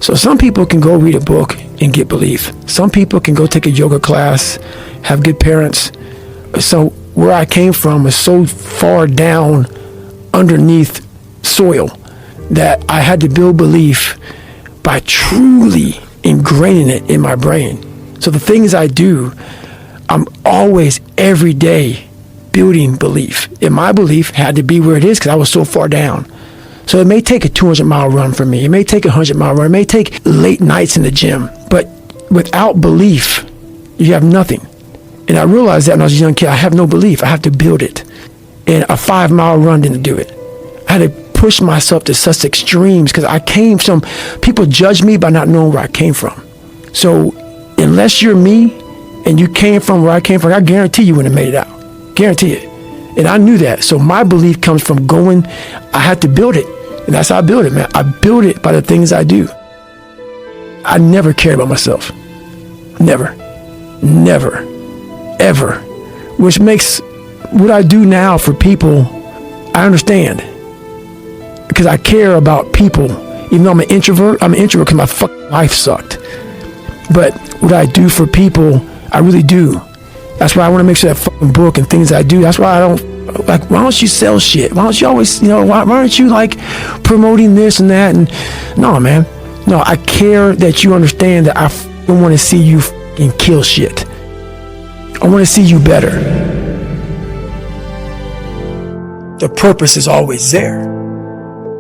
So some people can go read a book and get belief. Some people can go take a yoga class, have good parents. So where I came from was so far down underneath soil that I had to build belief by truly ingraining it in my brain. So the things I do, I'm always, every day, building belief. And my belief had to be where it is because I was so far down. So it may take a 200-mile run for me. It may take a 100-mile run. It may take late nights in the gym. But without belief, you have nothing. And I realized that when I was a young kid, I have no belief. I have to build it. And a 5-mile run didn't do it. I had to push myself to such extremes because I came from, people judge me by not knowing where I came from. So unless you're me and you came from where I came from, I guarantee you wouldn't have made it out. Guarantee it. And I knew that. So my belief comes from going, I had to build it. And that's how I build it, man. I build it by the things I do. I never cared about myself. Never. Never. Ever. Which makes what I do now for people, I understand. Because I care about people. Even though I'm an introvert because my fucking life sucked. But what I do for people, I really do. That's why I want to make sure that fucking book and things I do, that's why I don't, like, why don't you sell shit? Why don't you always, why aren't you like promoting this and that? And no, man. No, I care that you understand that I don't want to see you fucking kill shit. I want to see you better. The purpose is always there.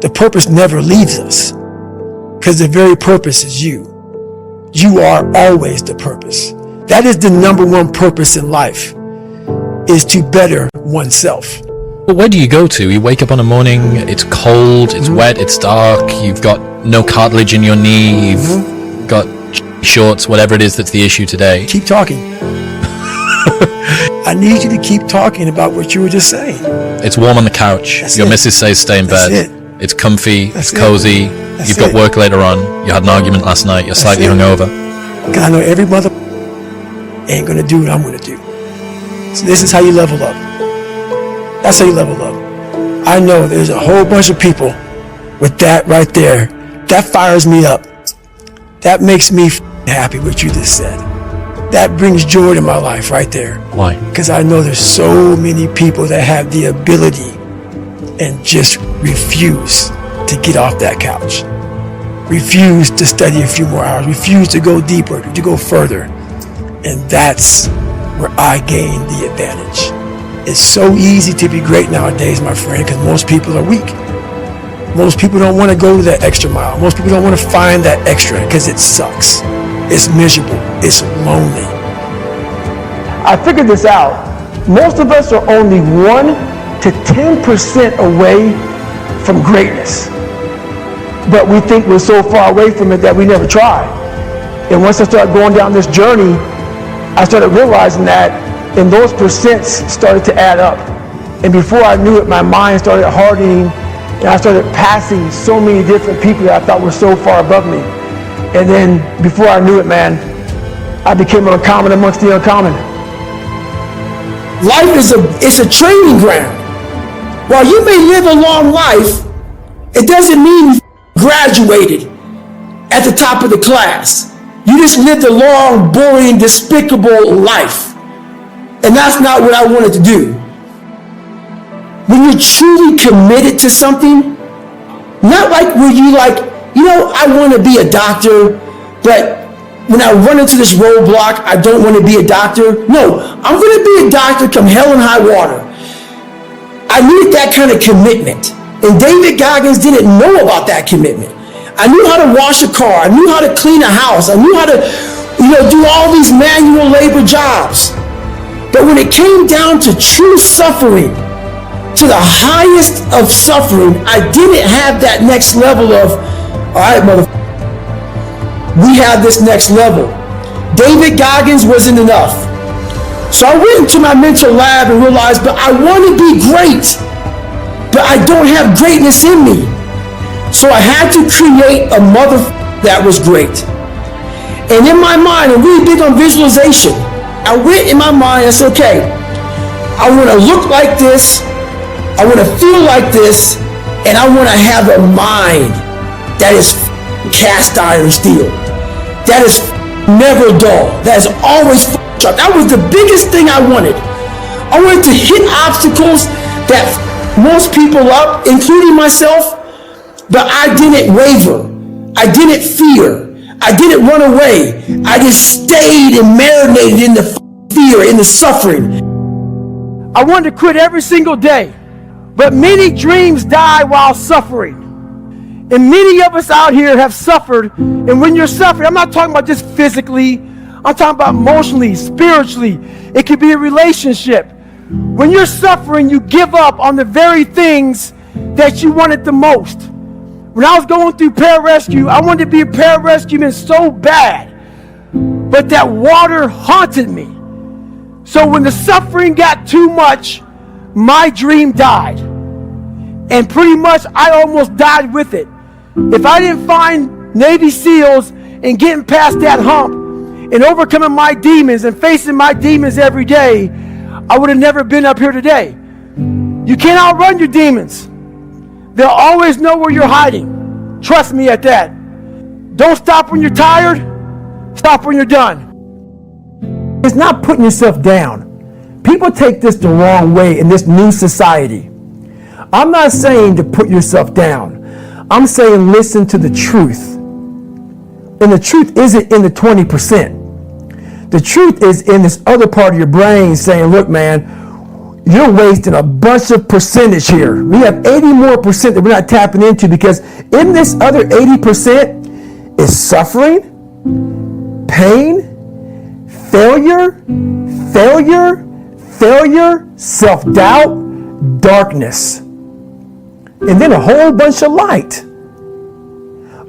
The purpose never leaves us because the very purpose is you. You are always the purpose. That is the number one purpose in life, is to better oneself. But where do you go to? You wake up on a morning, it's cold, it's wet, it's dark, you've got no cartilage in your knee, you've got shorts, whatever it is that's the issue today. Keep talking. I need you to keep talking about what you were just saying. It's warm on the couch. That's your it. missus says stay in bed. That's it. It's comfy, That's it's cozy, That's you've got it. work later on, you had an argument last night, you're slightly it. hungover. Because I know every mother ain't gonna do what I'm gonna do. So this is how you level up. That's how you level up. I know there's a whole bunch of people with that right there. That fires me up. That makes me happy what you just said. That brings joy to my life right there. Why? Because I know there's so many people that have the ability and just refuse to get off that couch. Refuse to study a few more hours. Refuse to go deeper, to go further. And that's where I gain the advantage. It's so easy to be great nowadays, my friend, because most people are weak. Most people don't want to go to that extra mile. Most people don't want to find that extra because it sucks. It's miserable. It's lonely. I figured this out. Most of us are only 1 to 10% away from greatness. But we think we're so far away from it that we never try. And once I started going down this journey, I started realizing that, and those percents started to add up. And before I knew it, my mind started hardening, and I started passing so many different people that I thought were so far above me. And then before I knew it, man, I became uncommon amongst the uncommon. Life is a training ground. While you may live a long life, it doesn't mean you graduated at the top of the class. You just lived a long, boring, despicable life. And that's not what I wanted to do. When you're truly committed to something, not like where you like, I want to be a doctor, but when I run into this roadblock, I don't want to be a doctor. No, I'm going to be a doctor come hell and high water. I needed that kind of commitment. And David Goggins didn't know about that commitment. I knew how to wash a car. I knew how to clean a house. I knew how to, do all these manual labor jobs. But when it came down to true suffering, to the highest of suffering, I didn't have that next level of, all right, motherfucker, we have this next level. David Goggins wasn't enough. So I went into my mental lab and realized, but I want to be great, but I don't have greatness in me. So I had to create a mother that was great. And in my mind, I'm really big on visualization. I went in my mind, I said, okay, I want to look like this, I want to feel like this, and I want to have a mind that is cast iron steel, that is never dull, that is always sharp. That was the biggest thing I wanted. I wanted to hit obstacles that most people up, including myself, but I didn't waver. I didn't fear. I didn't run away. I just stayed and marinated in the fear, in the suffering. I wanted to quit every single day, but many dreams die while suffering. And many of us out here have suffered. And when you're suffering, I'm not talking about just physically, I'm talking about emotionally, spiritually. It could be a relationship. When you're suffering, you give up on the very things that you wanted the most. When I was going through pararescue, I wanted to be a pararescueman so bad, but that water haunted me. So when the suffering got too much, my dream died. And pretty much I almost died with it. If I didn't find Navy SEALs and getting past that hump and overcoming my demons and facing my demons every day, I would have never been up here today. You can't outrun your demons. They'll always know where you're hiding. Trust me at that. Don't stop when you're tired. Stop when you're done. It's not putting yourself down. People take this the wrong way in this new society. I'm not saying to put yourself down. I'm saying listen to the truth. And the truth isn't in the 20%. The truth is in this other part of your brain saying, look, man, you're wasting a bunch of percentage here. We have 80 more percent that we're not tapping into, because in this other 80% is suffering, pain, failure, self-doubt, darkness, and then a whole bunch of light.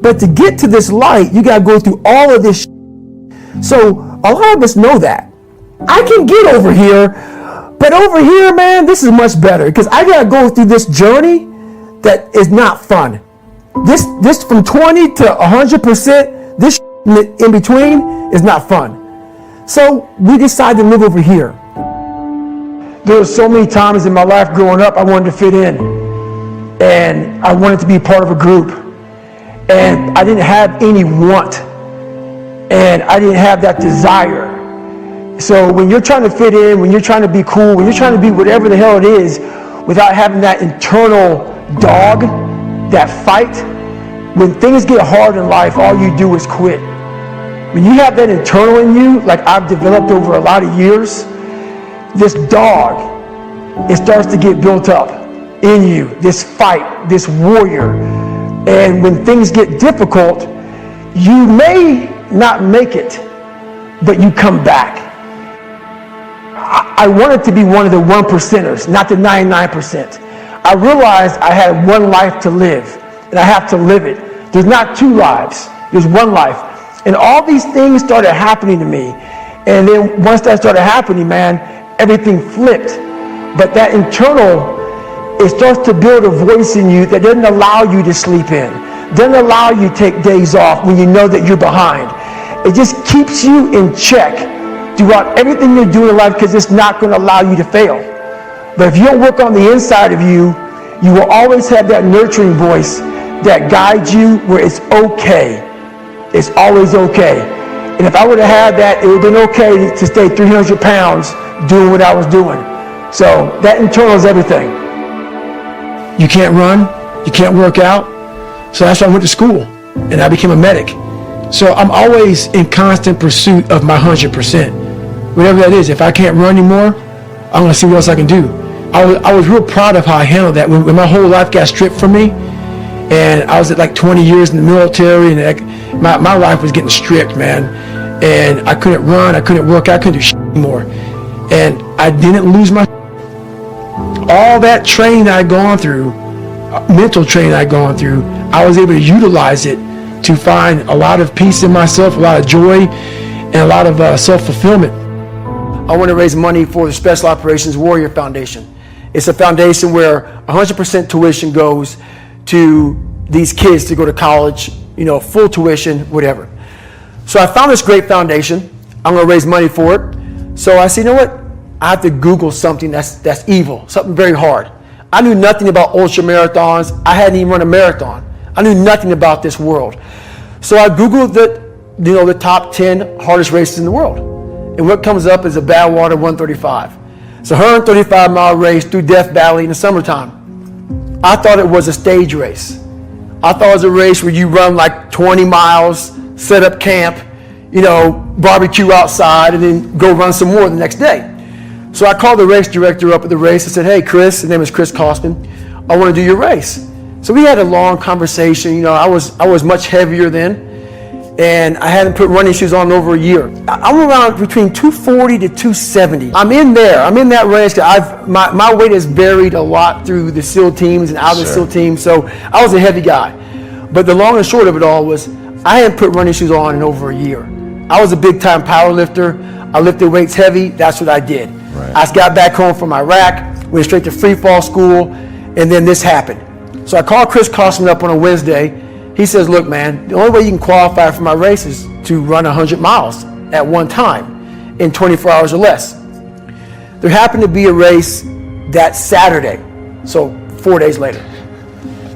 But to get to this light, you got to go through all of this. So a lot of us know that. I can get over here, but over here, man, this is much better, because I got to go through this journey that is not fun. This from 20 to 100%, this in between is not fun. So we decided to live over here. There were so many times in my life growing up I wanted to fit in, and I wanted to be part of a group, and I didn't have any want, and I didn't have that desire. So when you're trying to fit in, when you're trying to be cool, when you're trying to be whatever the hell it is, without having that internal dog, that fight, when things get hard in life, all you do is quit. When you have that internal in you, like I've developed over a lot of years, this dog, it starts to get built up in you, this fight, this warrior. And when things get difficult, you may not make it, but you come back. I wanted to be one of the 1%ers, not the 99%. I realized I had one life to live, and I have to live it. There's not two lives, there's one life. And all these things started happening to me. And then once that started happening, man, everything flipped. But that internal, it starts to build a voice in you that doesn't allow you to sleep in, doesn't allow you to take days off when you know that you're behind. It just keeps you in check throughout everything you're doing in life, because it's not going to allow you to fail. But if you don't work on the inside of you, you will always have that nurturing voice that guides you where it's okay. It's always okay. And if I would have had that, it would have been okay to stay 300 pounds doing what I was doing. So that internal is everything. You can't run, you can't work out. So that's why I went to school and I became a medic. So I'm always in constant pursuit of my 100%. Whatever that is. If I can't run anymore, I'm going to see what else I can do. I was real proud of how I handled that when my whole life got stripped from me, and I was at like 20 years in the military, and my life was getting stripped, man. And I couldn't run, I couldn't work, I couldn't do shit anymore. And I didn't lose my all that training I'd gone through, mental training I'd gone through, I was able to utilize it to find a lot of peace in myself, a lot of joy. and a lot of self-fulfillment. I want to raise money for the Special Operations Warrior Foundation. It's a foundation where 100% tuition goes to these kids to go to college, full tuition, whatever. So I found this great foundation. I'm going to raise money for it. So I said, you know what? I have to Google something that's evil, something very hard. I knew nothing about ultra marathons. I hadn't even run a marathon. I knew nothing about this world. So I Googled the top 10 hardest races in the world. And what comes up is a Badwater 135. It's a 135-mile race through Death Valley in the summertime. I thought it was a stage race. I thought it was a race where you run like 20 miles, set up camp, barbecue outside, and then go run some more the next day. So I called the race director up at the race and said, hey, Chris, his name is Chris Kosman, I want to do your race. So we had a long conversation. I was much heavier then, and I hadn't put running shoes on in over a year. I'm around between 240 to 270. I'm in there. I'm in that range. My weight has varied a lot through the SEAL teams and out of the SEAL teams, so I was a heavy guy. But the long and short of it all was I hadn't put running shoes on in over a year. I was a big-time power lifter. I lifted weights heavy. That's what I did. Right. I got back home from Iraq, went straight to free fall school, and then this happened. So I called Chris Kosman up on a Wednesday. He says, look, man, the only way you can qualify for my race is to run 100 miles at one time in 24 hours or less. There happened to be a race that Saturday, so 4 days later.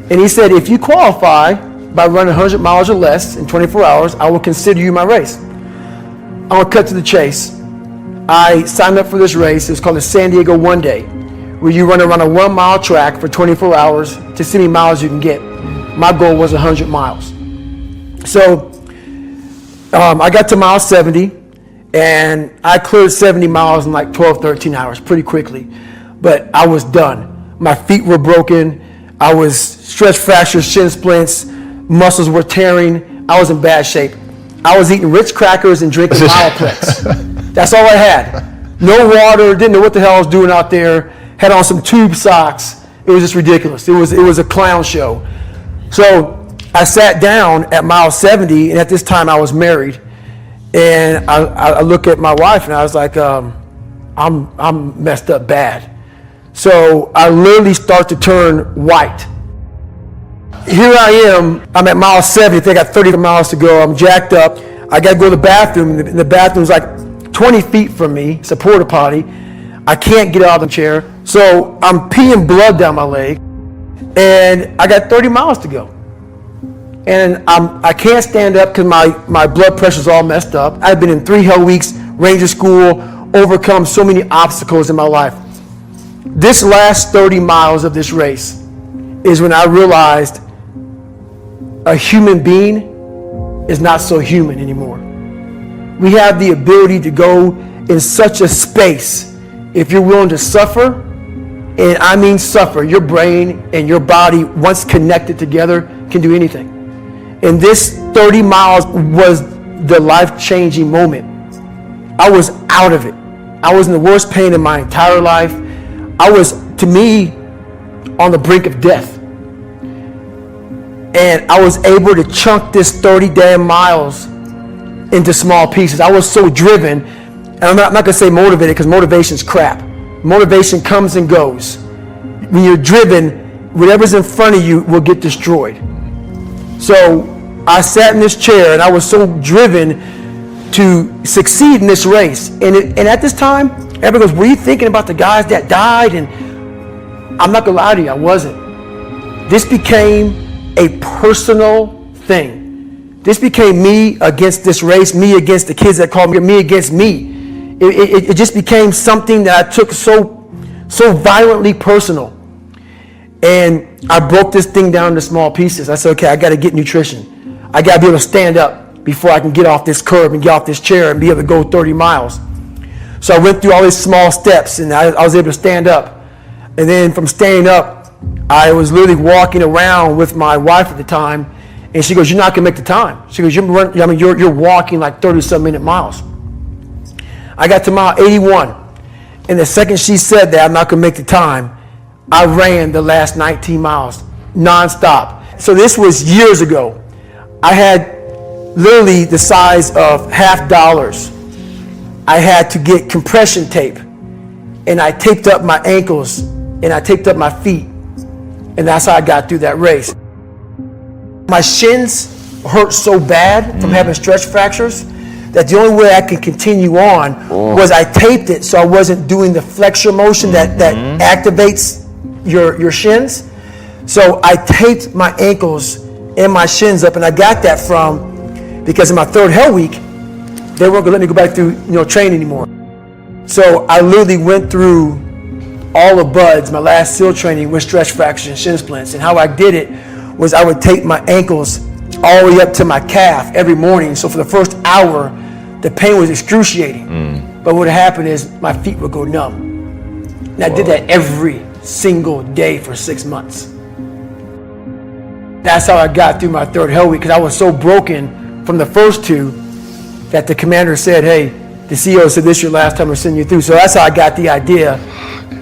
And he said, if you qualify by running 100 miles or less in 24 hours, I will consider you my race. I'm going to cut to the chase. I signed up for this race. It's called the San Diego One Day, where you run around a 1 mile track for 24 hours to see how many miles you can get. My goal was 100 miles. So I got to mile 70, and I cleared 70 miles in like 12, 13 hours pretty quickly. But I was done. My feet were broken. I was stress fractures, shin splints, muscles were tearing. I was in bad shape. I was eating Ritz crackers and drinking Mileplex. That's all I had. No water, didn't know what the hell I was doing out there. Had on some tube socks. It was just ridiculous. It was a clown show. So I sat down at mile 70, and at this time I was married. And I look at my wife, and I was like, I'm messed up bad. So I literally start to turn white. Here I am, I'm at mile 70, I think I got 30 miles to go, I'm jacked up. I gotta go to the bathroom, and the bathroom's like 20 feet from me, it's a porta potty. I can't get out of the chair, so I'm peeing blood down my leg, and I got 30 miles to go. And I can't stand up because my blood pressure's all messed up. I've been in 3 hell weeks, Ranger School, overcome so many obstacles in my life. This last 30 miles of this race is when I realized a human being is not so human anymore. We have the ability to go in such a space if you're willing to suffer, and I mean suffer. Your brain and your body, once connected together, can do anything. And this 30 miles was the life-changing moment. I was out of it. I was in the worst pain in my entire life. I was, to me, on the brink of death. And I was able to chunk this 30 damn miles into small pieces. I was so driven, and I'm not going to say motivated because motivation's crap. Motivation comes and goes. When you're driven, whatever's in front of you will get destroyed. So I sat in this chair, and I was so driven to succeed in this race. And at this time, everybody goes, were you thinking about the guys that died? And I'm not going to lie to you, I wasn't. This became a personal thing. This became me against this race, me against the kids that called me against me. It just became something that I took so violently personal. And I broke this thing down into small pieces. I said, okay, I got to get nutrition. I got to be able to stand up before I can get off this curb and get off this chair and be able to go 30 miles. So I went through all these small steps, and I was able to stand up. And then from standing up, I was literally walking around with my wife at the time, and she goes, you're not going to make the time. She goes, you're walking like 30-some minute miles. I got to mile 81, and the second she said that I'm not going to make the time, I ran the last 19 miles nonstop. So this was years ago. I had literally the size of $50. I had to get compression tape, and I taped up my ankles and I taped up my feet, and that's how I got through that race. My shins hurt so bad from having stretch fractures that the only way I could continue on was I taped it so I wasn't doing the flexor motion that activates your shins. So I taped my ankles and my shins up, and I got that from because in my third hell week, they weren't gonna let me go back through train anymore. So I literally went through all of BUDS, my last SEAL training, with stretch fractures and shin splints. And how I did it was I would tape my ankles all the way up to my calf every morning. So for the first hour, the pain was excruciating. But what happened is my feet would go numb. And I did that every single day for 6 months. That's how I got through my third hell week, because I was so broken from the first two that the commander said, hey, the CEO said this is your last time we're sending you through. So that's how I got the idea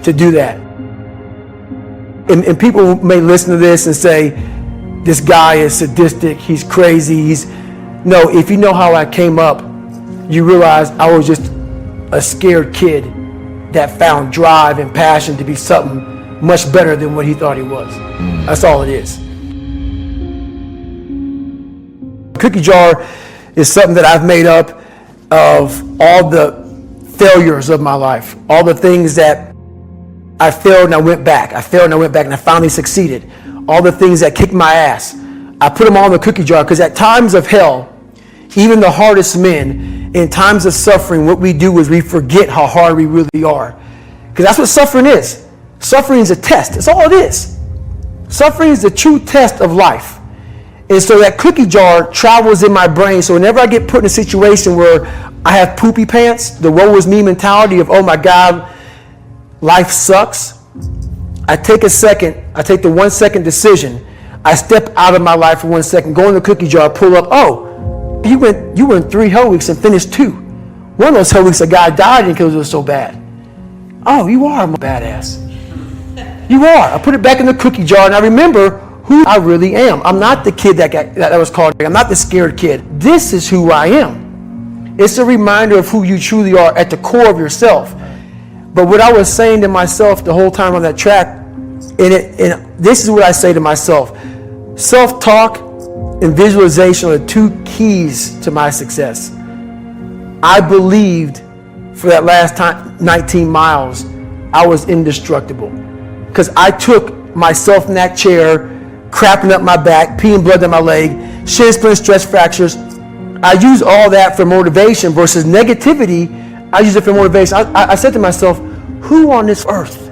to do that. And people may listen to this and say, this guy is sadistic, he's crazy, No, if you know how I came up, you realize I was just a scared kid that found drive and passion to be something much better than what he thought he was. That's all it is. Cookie jar is something that I've made up of all the failures of my life, all the things that I failed and I went back. I failed and I went back and I finally succeeded. All the things that kicked my ass, I put them all in the cookie jar, because at times of hell, even the hardest men, in times of suffering, what we do is we forget how hard we really are. Because that's what suffering is. Suffering is a test. That's all it is. Suffering is the true test of life. And so that cookie jar travels in my brain. So whenever I get put in a situation where I have poopy pants, the woe is me mentality of, oh my God, life sucks, I take a second, I take the 1 second decision, I step out of my life for 1 second, go in the cookie jar, pull up, oh, you were in 3 hell weeks and finished 2. One of those hell weeks a guy died because it was so bad. Oh, you are a badass. You are. I put it back in the cookie jar and I remember who I really am. I'm not the kid that was called, I'm not the scared kid. This is who I am. It's a reminder of who you truly are at the core of yourself. But what I was saying to myself the whole time on that track, and this is what I say to myself, self-talk and visualization are the 2 keys to my success. I believed for that last 19 miles, I was indestructible. Because I took myself in that chair, crapping up my back, peeing blood down my leg, shin splints, stretch fractures. I use all that for motivation versus negativity. I use it for motivation. I said to myself, who on this earth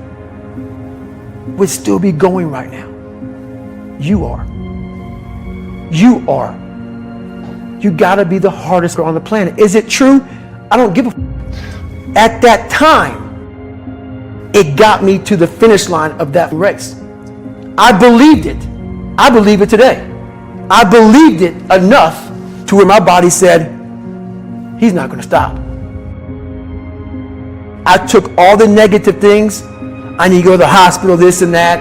would still be going right now? You are. You are. You gotta be the hardest girl on the planet. Is it true? I don't give a f. At that time, it got me to the finish line of that race. I believed it. I believe it today. I believed it enough to where my body said, he's not gonna stop. I took all the negative things. I need to go to the hospital, this and that.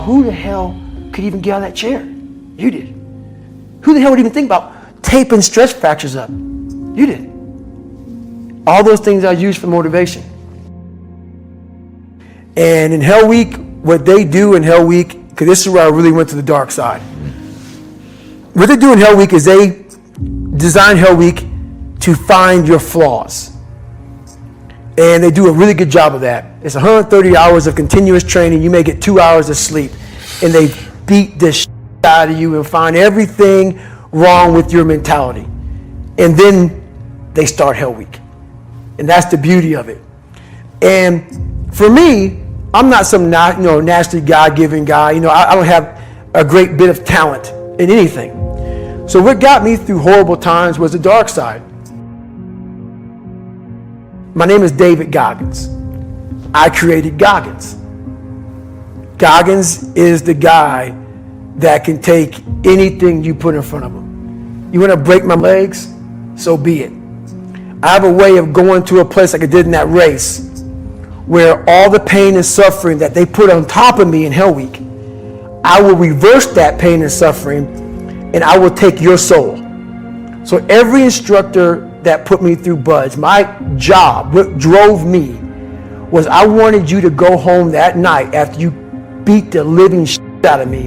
Who the hell could even get out of that chair? You did. Who the hell would even think about taping stretch fractures up? You did. All those things I used for motivation. And in Hell Week, what they do in Hell Week, because this is where I really went to the dark side. What they do in Hell Week is they design Hell Week to find your flaws. And they do a really good job of that. It's 130 hours of continuous training. You may get 2 hours of sleep. And they beat the shit out of you and find everything wrong with your mentality. And then they start Hell Week. And that's the beauty of it. And for me, I'm not some naturally God-given guy. I don't have a great bit of talent in anything. So what got me through horrible times was the dark side. My name is David Goggins. I created Goggins. Goggins is the guy that can take anything you put in front of him. You want to break my legs? So be it. I have a way of going to a place like I did in that race where all the pain and suffering that they put on top of me in Hell Week, I will reverse that pain and suffering and I will take your soul. So every instructor that put me through BUD/S, my job, what drove me, was I wanted you to go home that night after you beat the living shit out of me,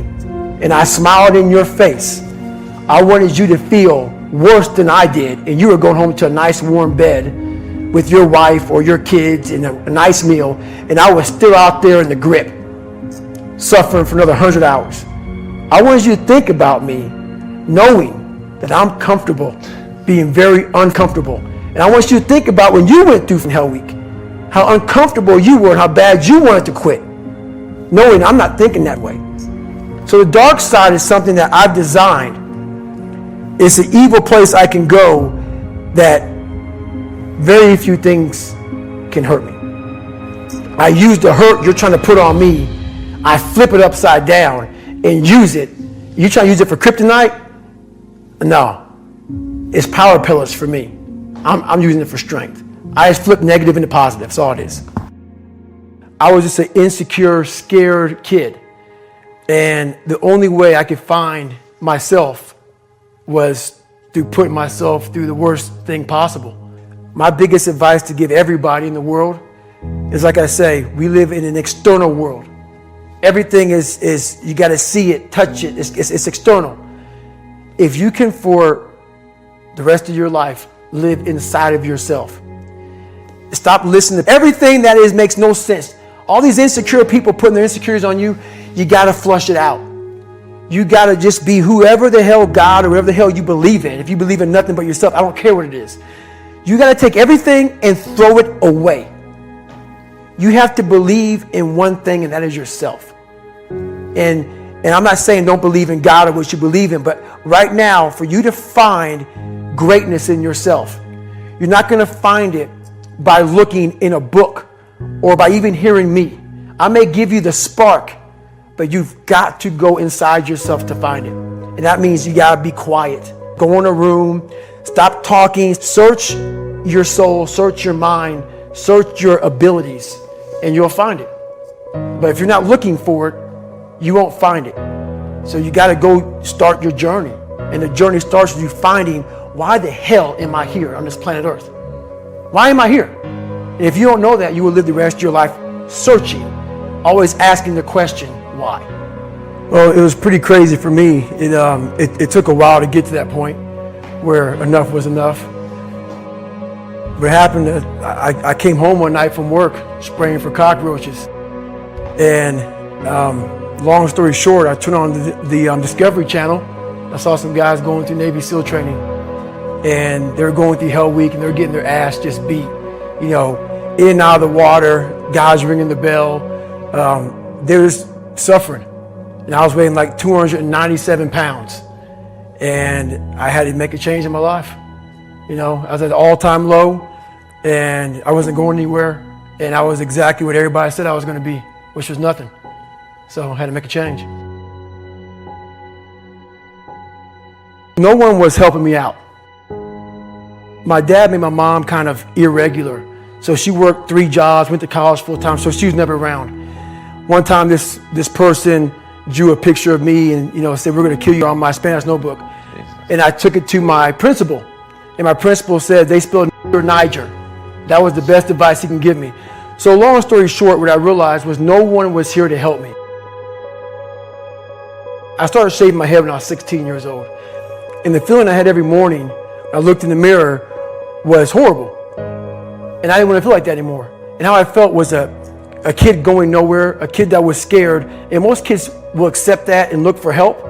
and I smiled in your face. I wanted you to feel worse than I did, and you were going home to a nice warm bed with your wife or your kids and a nice meal, and I was still out there in the grip, suffering for another 100 hours. I wanted you to think about me knowing that I'm comfortable being very uncomfortable. And I want you to think about when you went through Hell Week, how uncomfortable you were and how bad you wanted to quit, knowing I'm not thinking that way. So the dark side is something that I've designed. It's an evil place I can go that very few things can hurt me. I use the hurt you're trying to put on me, I flip it upside down and use it. You trying to use it for kryptonite? No. It's power pillars for me. I'm using it for strength. I just flip negative into positive. That's all it is. I was just an insecure, scared kid. And the only way I could find myself was through putting myself through the worst thing possible. My biggest advice to give everybody in the world is, like I say, we live in an external world. Everything is you got to see it, touch it. It's external. If you can, for the rest of your life, live inside of yourself. Stop listening to everything that makes no sense. All these insecure people putting their insecurities on you, you got to flush it out. You got to just be whoever the hell God or whatever the hell you believe in. If you believe in nothing but yourself, I don't care what it is. You got to take everything and throw it away. You have to believe in one thing, and that is yourself. And I'm not saying don't believe in God or what you believe in, but right now, for you to find greatness in yourself, you're not going to find it by looking in a book or by even hearing me. I may give you the spark, but you've got to go inside yourself to find it. And that means you got to be quiet. Go in a room, stop talking, search your soul, search your mind, search your abilities, and you'll find it. But if you're not looking for it, you won't find it. So you got to go start your journey. And the journey starts with you finding, why the hell am I here on this planet Earth? Why am I here? And if you don't know that, you will live the rest of your life searching, always asking the question, why? Well, it was pretty crazy for me. It took a while to get to that point where enough was enough. What happened, I came home one night from work spraying for cockroaches. And long story short, I turned on the Discovery Channel. I saw some guys going through Navy SEAL training. And they were going through Hell Week and they were getting their ass just beat. You know, in and out of the water, guys ringing the bell. They were suffering. And I was weighing like 297 pounds. And I had to make a change in my life. You know, I was at an all-time low and I wasn't going anywhere. And I was exactly what everybody said I was going to be, which was nothing. So I had to make a change. No one was helping me out. My dad made my mom kind of irregular. So she worked 3 jobs, went to college full time, so she was never around. One time this person drew a picture of me and said, "We're going to kill you," on my Spanish notebook. And I took it to my principal. And my principal said they spelled Niger. That was the best advice he can give me. So long story short, what I realized was no one was here to help me. I started shaving my head when I was 16 years old. And the feeling I had every morning, I looked in the mirror, was horrible. And I didn't want to feel like that anymore. And how I felt was a kid going nowhere, a kid that was scared. And most kids will accept that and look for help.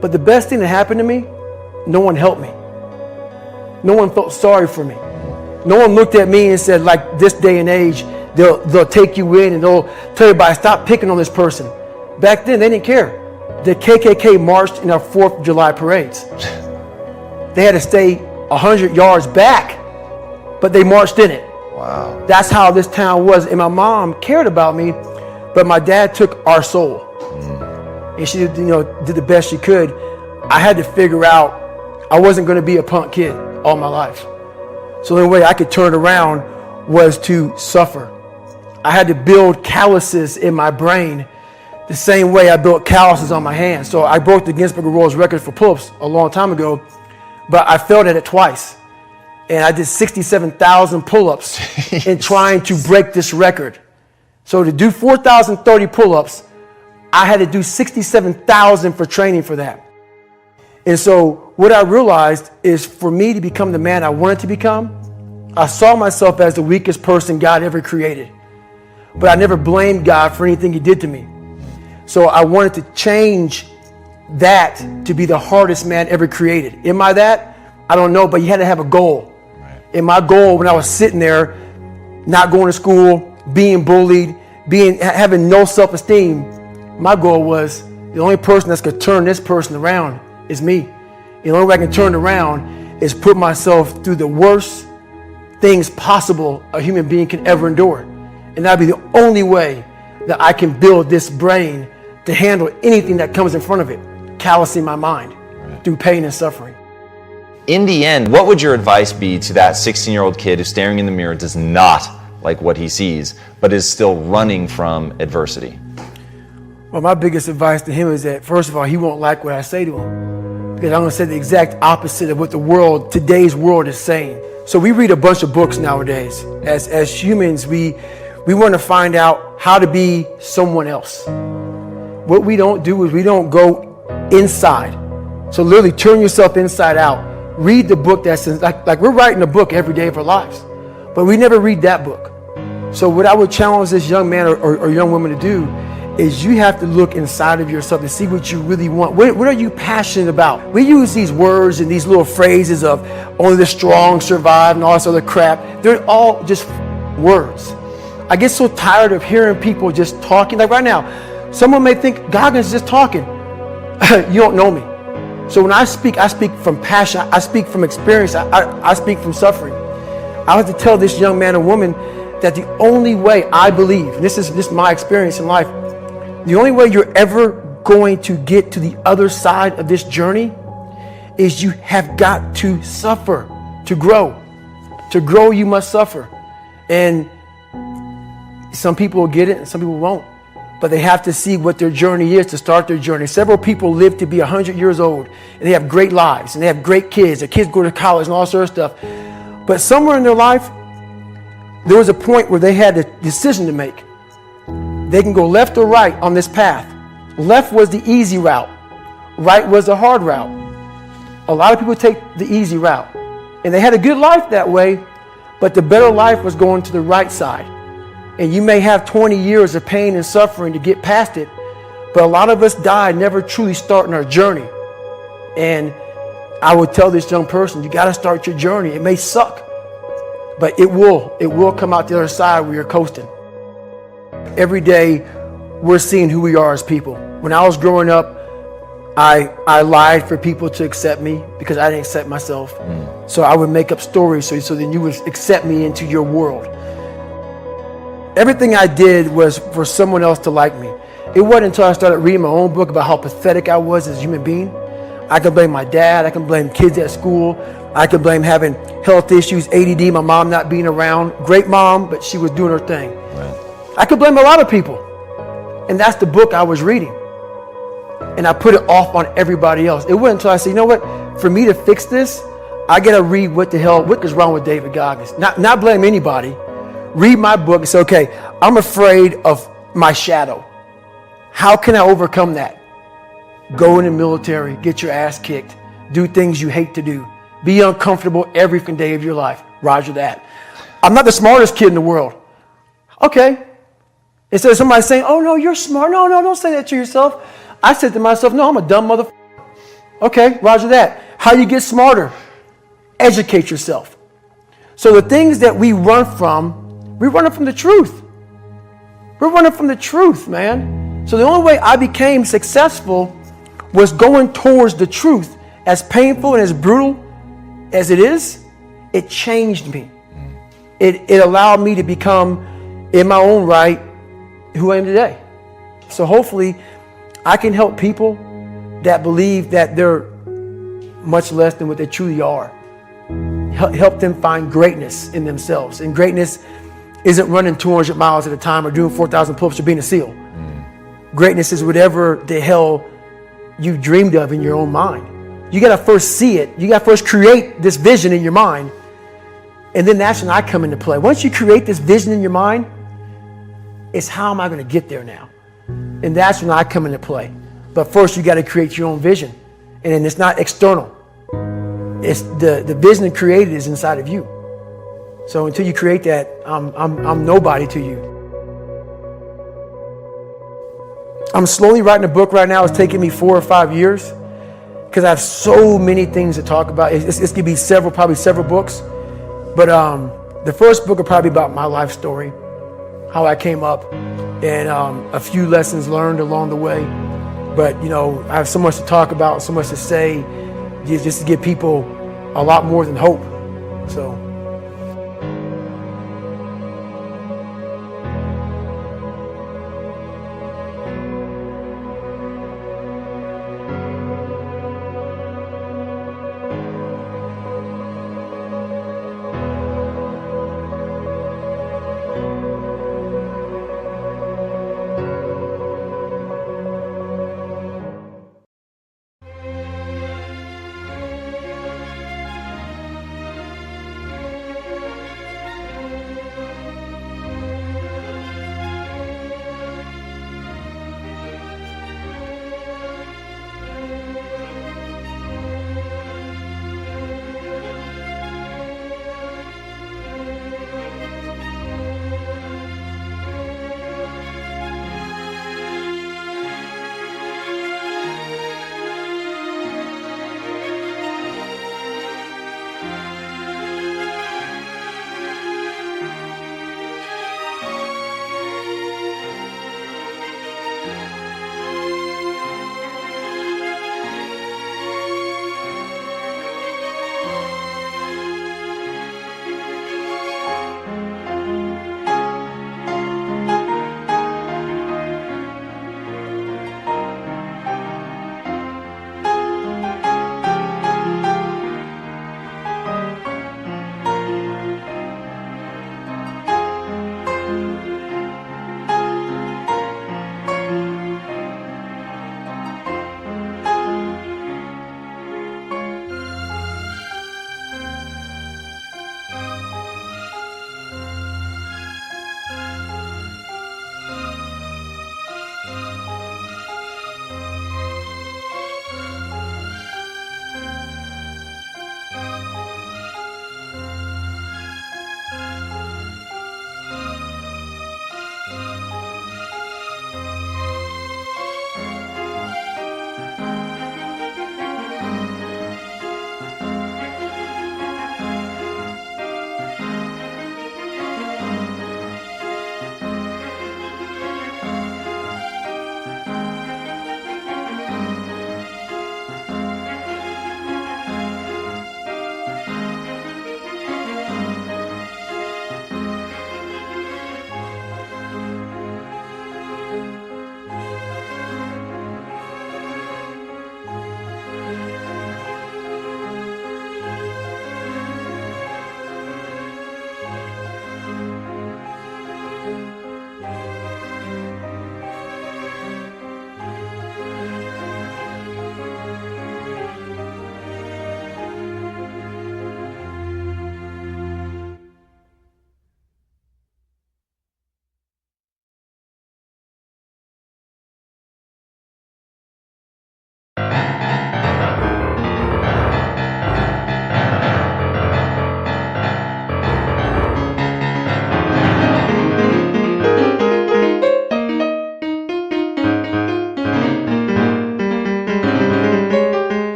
But the best thing that happened to me, no one helped me. No one felt sorry for me. No one looked at me and said, like this day and age, they'll take you in and they'll tell everybody, stop picking on this person. Back then, they didn't care. The KKK marched in our 4th of July parades. They had to stay 100 yards back, but they marched in it. Wow. That's how this town was. And my mom cared about me, but my dad took our soul. And she did the best she could. I had to figure out I wasn't going to be a punk kid all my life. So the only way I could turn around was to suffer. I had to build calluses in my brain the same way I built calluses on my hands. So I broke the Guinness Book of World Records for pull-ups a long time ago, but I failed at it twice. And I did 67,000 pull-ups in trying to break this record. So to do 4,030 pull-ups, I had to do 67,000 for training for that. And so what I realized is for me to become the man I wanted to become, I saw myself as the weakest person God ever created. But I never blamed God for anything he did to me. So I wanted to change that to be the hardest man ever created. Am I that? I don't know, but you had to have a goal. And my goal when I was sitting there, not going to school, being bullied, having no self-esteem, my goal was the only person that's going to turn this person around is me. And the only way I can turn it around is put myself through the worst things possible a human being can ever endure. And that'd be the only way that I can build this brain to handle anything that comes in front of it, callousing my mind through pain and suffering. In the end, what would your advice be to that 16-year-old kid who's staring in the mirror, does not like what he sees, but is still running from adversity? Well, my biggest advice to him is that, first of all, he won't like what I say to him, because I'm going to say the exact opposite of what today's world is saying. So we read a bunch of books nowadays. As humans, we want to find out how to be someone else. What we don't do is we don't go inside. So literally turn yourself inside out. Read the book that's like we're writing a book every day of our lives, but we never read that book. So what I would challenge this young man or young woman to do is you have to look inside of yourself to see what you really want. What are you passionate about? We use these words and these little phrases of only the strong survive and all this other crap. They're all just words. I get so tired of hearing people just talking. Like right now, someone may think Goggins is just talking. You don't know me. So when I speak from passion. I speak from experience. I speak from suffering. I have to tell this young man or woman that the only way I believe, this is my experience in life, the only way you're ever going to get to the other side of this journey is you have got to suffer to grow. To grow, you must suffer. And some people will get it and some people won't. But they have to see what their journey is to start their journey. Several people live to be 100 years old and they have great lives and they have great kids. Their kids go to college and all sorts of stuff. But somewhere in their life, there was a point where they had a decision to make. They can go left or right on this path. Left was the easy route. Right was the hard route. A lot of people take the easy route. And they had a good life that way, but the better life was going to the right side. And you may have 20 years of pain and suffering to get past it, but a lot of us die never truly starting our journey. And I would tell this young person, you got to start your journey. It may suck, but it will come out the other side where you're coasting. Every day we're seeing who we are as people. When I was growing up, I lied for people to accept me because I didn't accept myself. So I would make up stories so then you would accept me into your world. Everything I did was for someone else to like me. It wasn't until I started reading my own book about how pathetic I was as a human being. I could blame my dad. I can blame kids at school. I could blame having health issues, ADD, my mom not being around. Great mom, but she was doing her thing. Right. I could blame a lot of people. And that's the book I was reading. And I put it off on everybody else. It wasn't until I said, you know what? For me to fix this, I got to read what is wrong with David Goggins. Not blame anybody. Read my book and say, okay, I'm afraid of my shadow. How can I overcome that? Go in the military, get your ass kicked, do things you hate to do, be uncomfortable every day of your life. Roger that. I'm not the smartest kid in the world. Okay. Instead of somebody saying, oh no, you're smart. No, don't say that to yourself. I said to myself, no, I'm a dumb motherfucker. Okay, roger that. How you get smarter? Educate yourself. So the things that we run from the truth. We're running from the truth, man. So the only way I became successful was going towards the truth. As painful and as brutal as it is, it changed me. It allowed me to become, in my own right, who I am today. So hopefully, I can help people that believe that they're much less than what they truly are. Help them find greatness in themselves. And greatness isn't running 200 miles at a time or doing 4,000 pull-ups or being a SEAL. Greatness is whatever the hell you dreamed of in your own mind. You got to first see it. You got to first create this vision in your mind. And then that's when I come into play. Once you create this vision in your mind, it's how am I going to get there now? And that's when I come into play. But first you got to create your own vision. And then it's not external. It's the vision created is inside of you. So until you create that, I'm nobody to you. I'm slowly writing a book right now. It's taking me 4 or 5 years because I have so many things to talk about. It's going to be probably several books. But the first book will probably be about my life story, how I came up, and a few lessons learned along the way. But, you know, I have so much to talk about, so much to say, just to give people a lot more than hope. So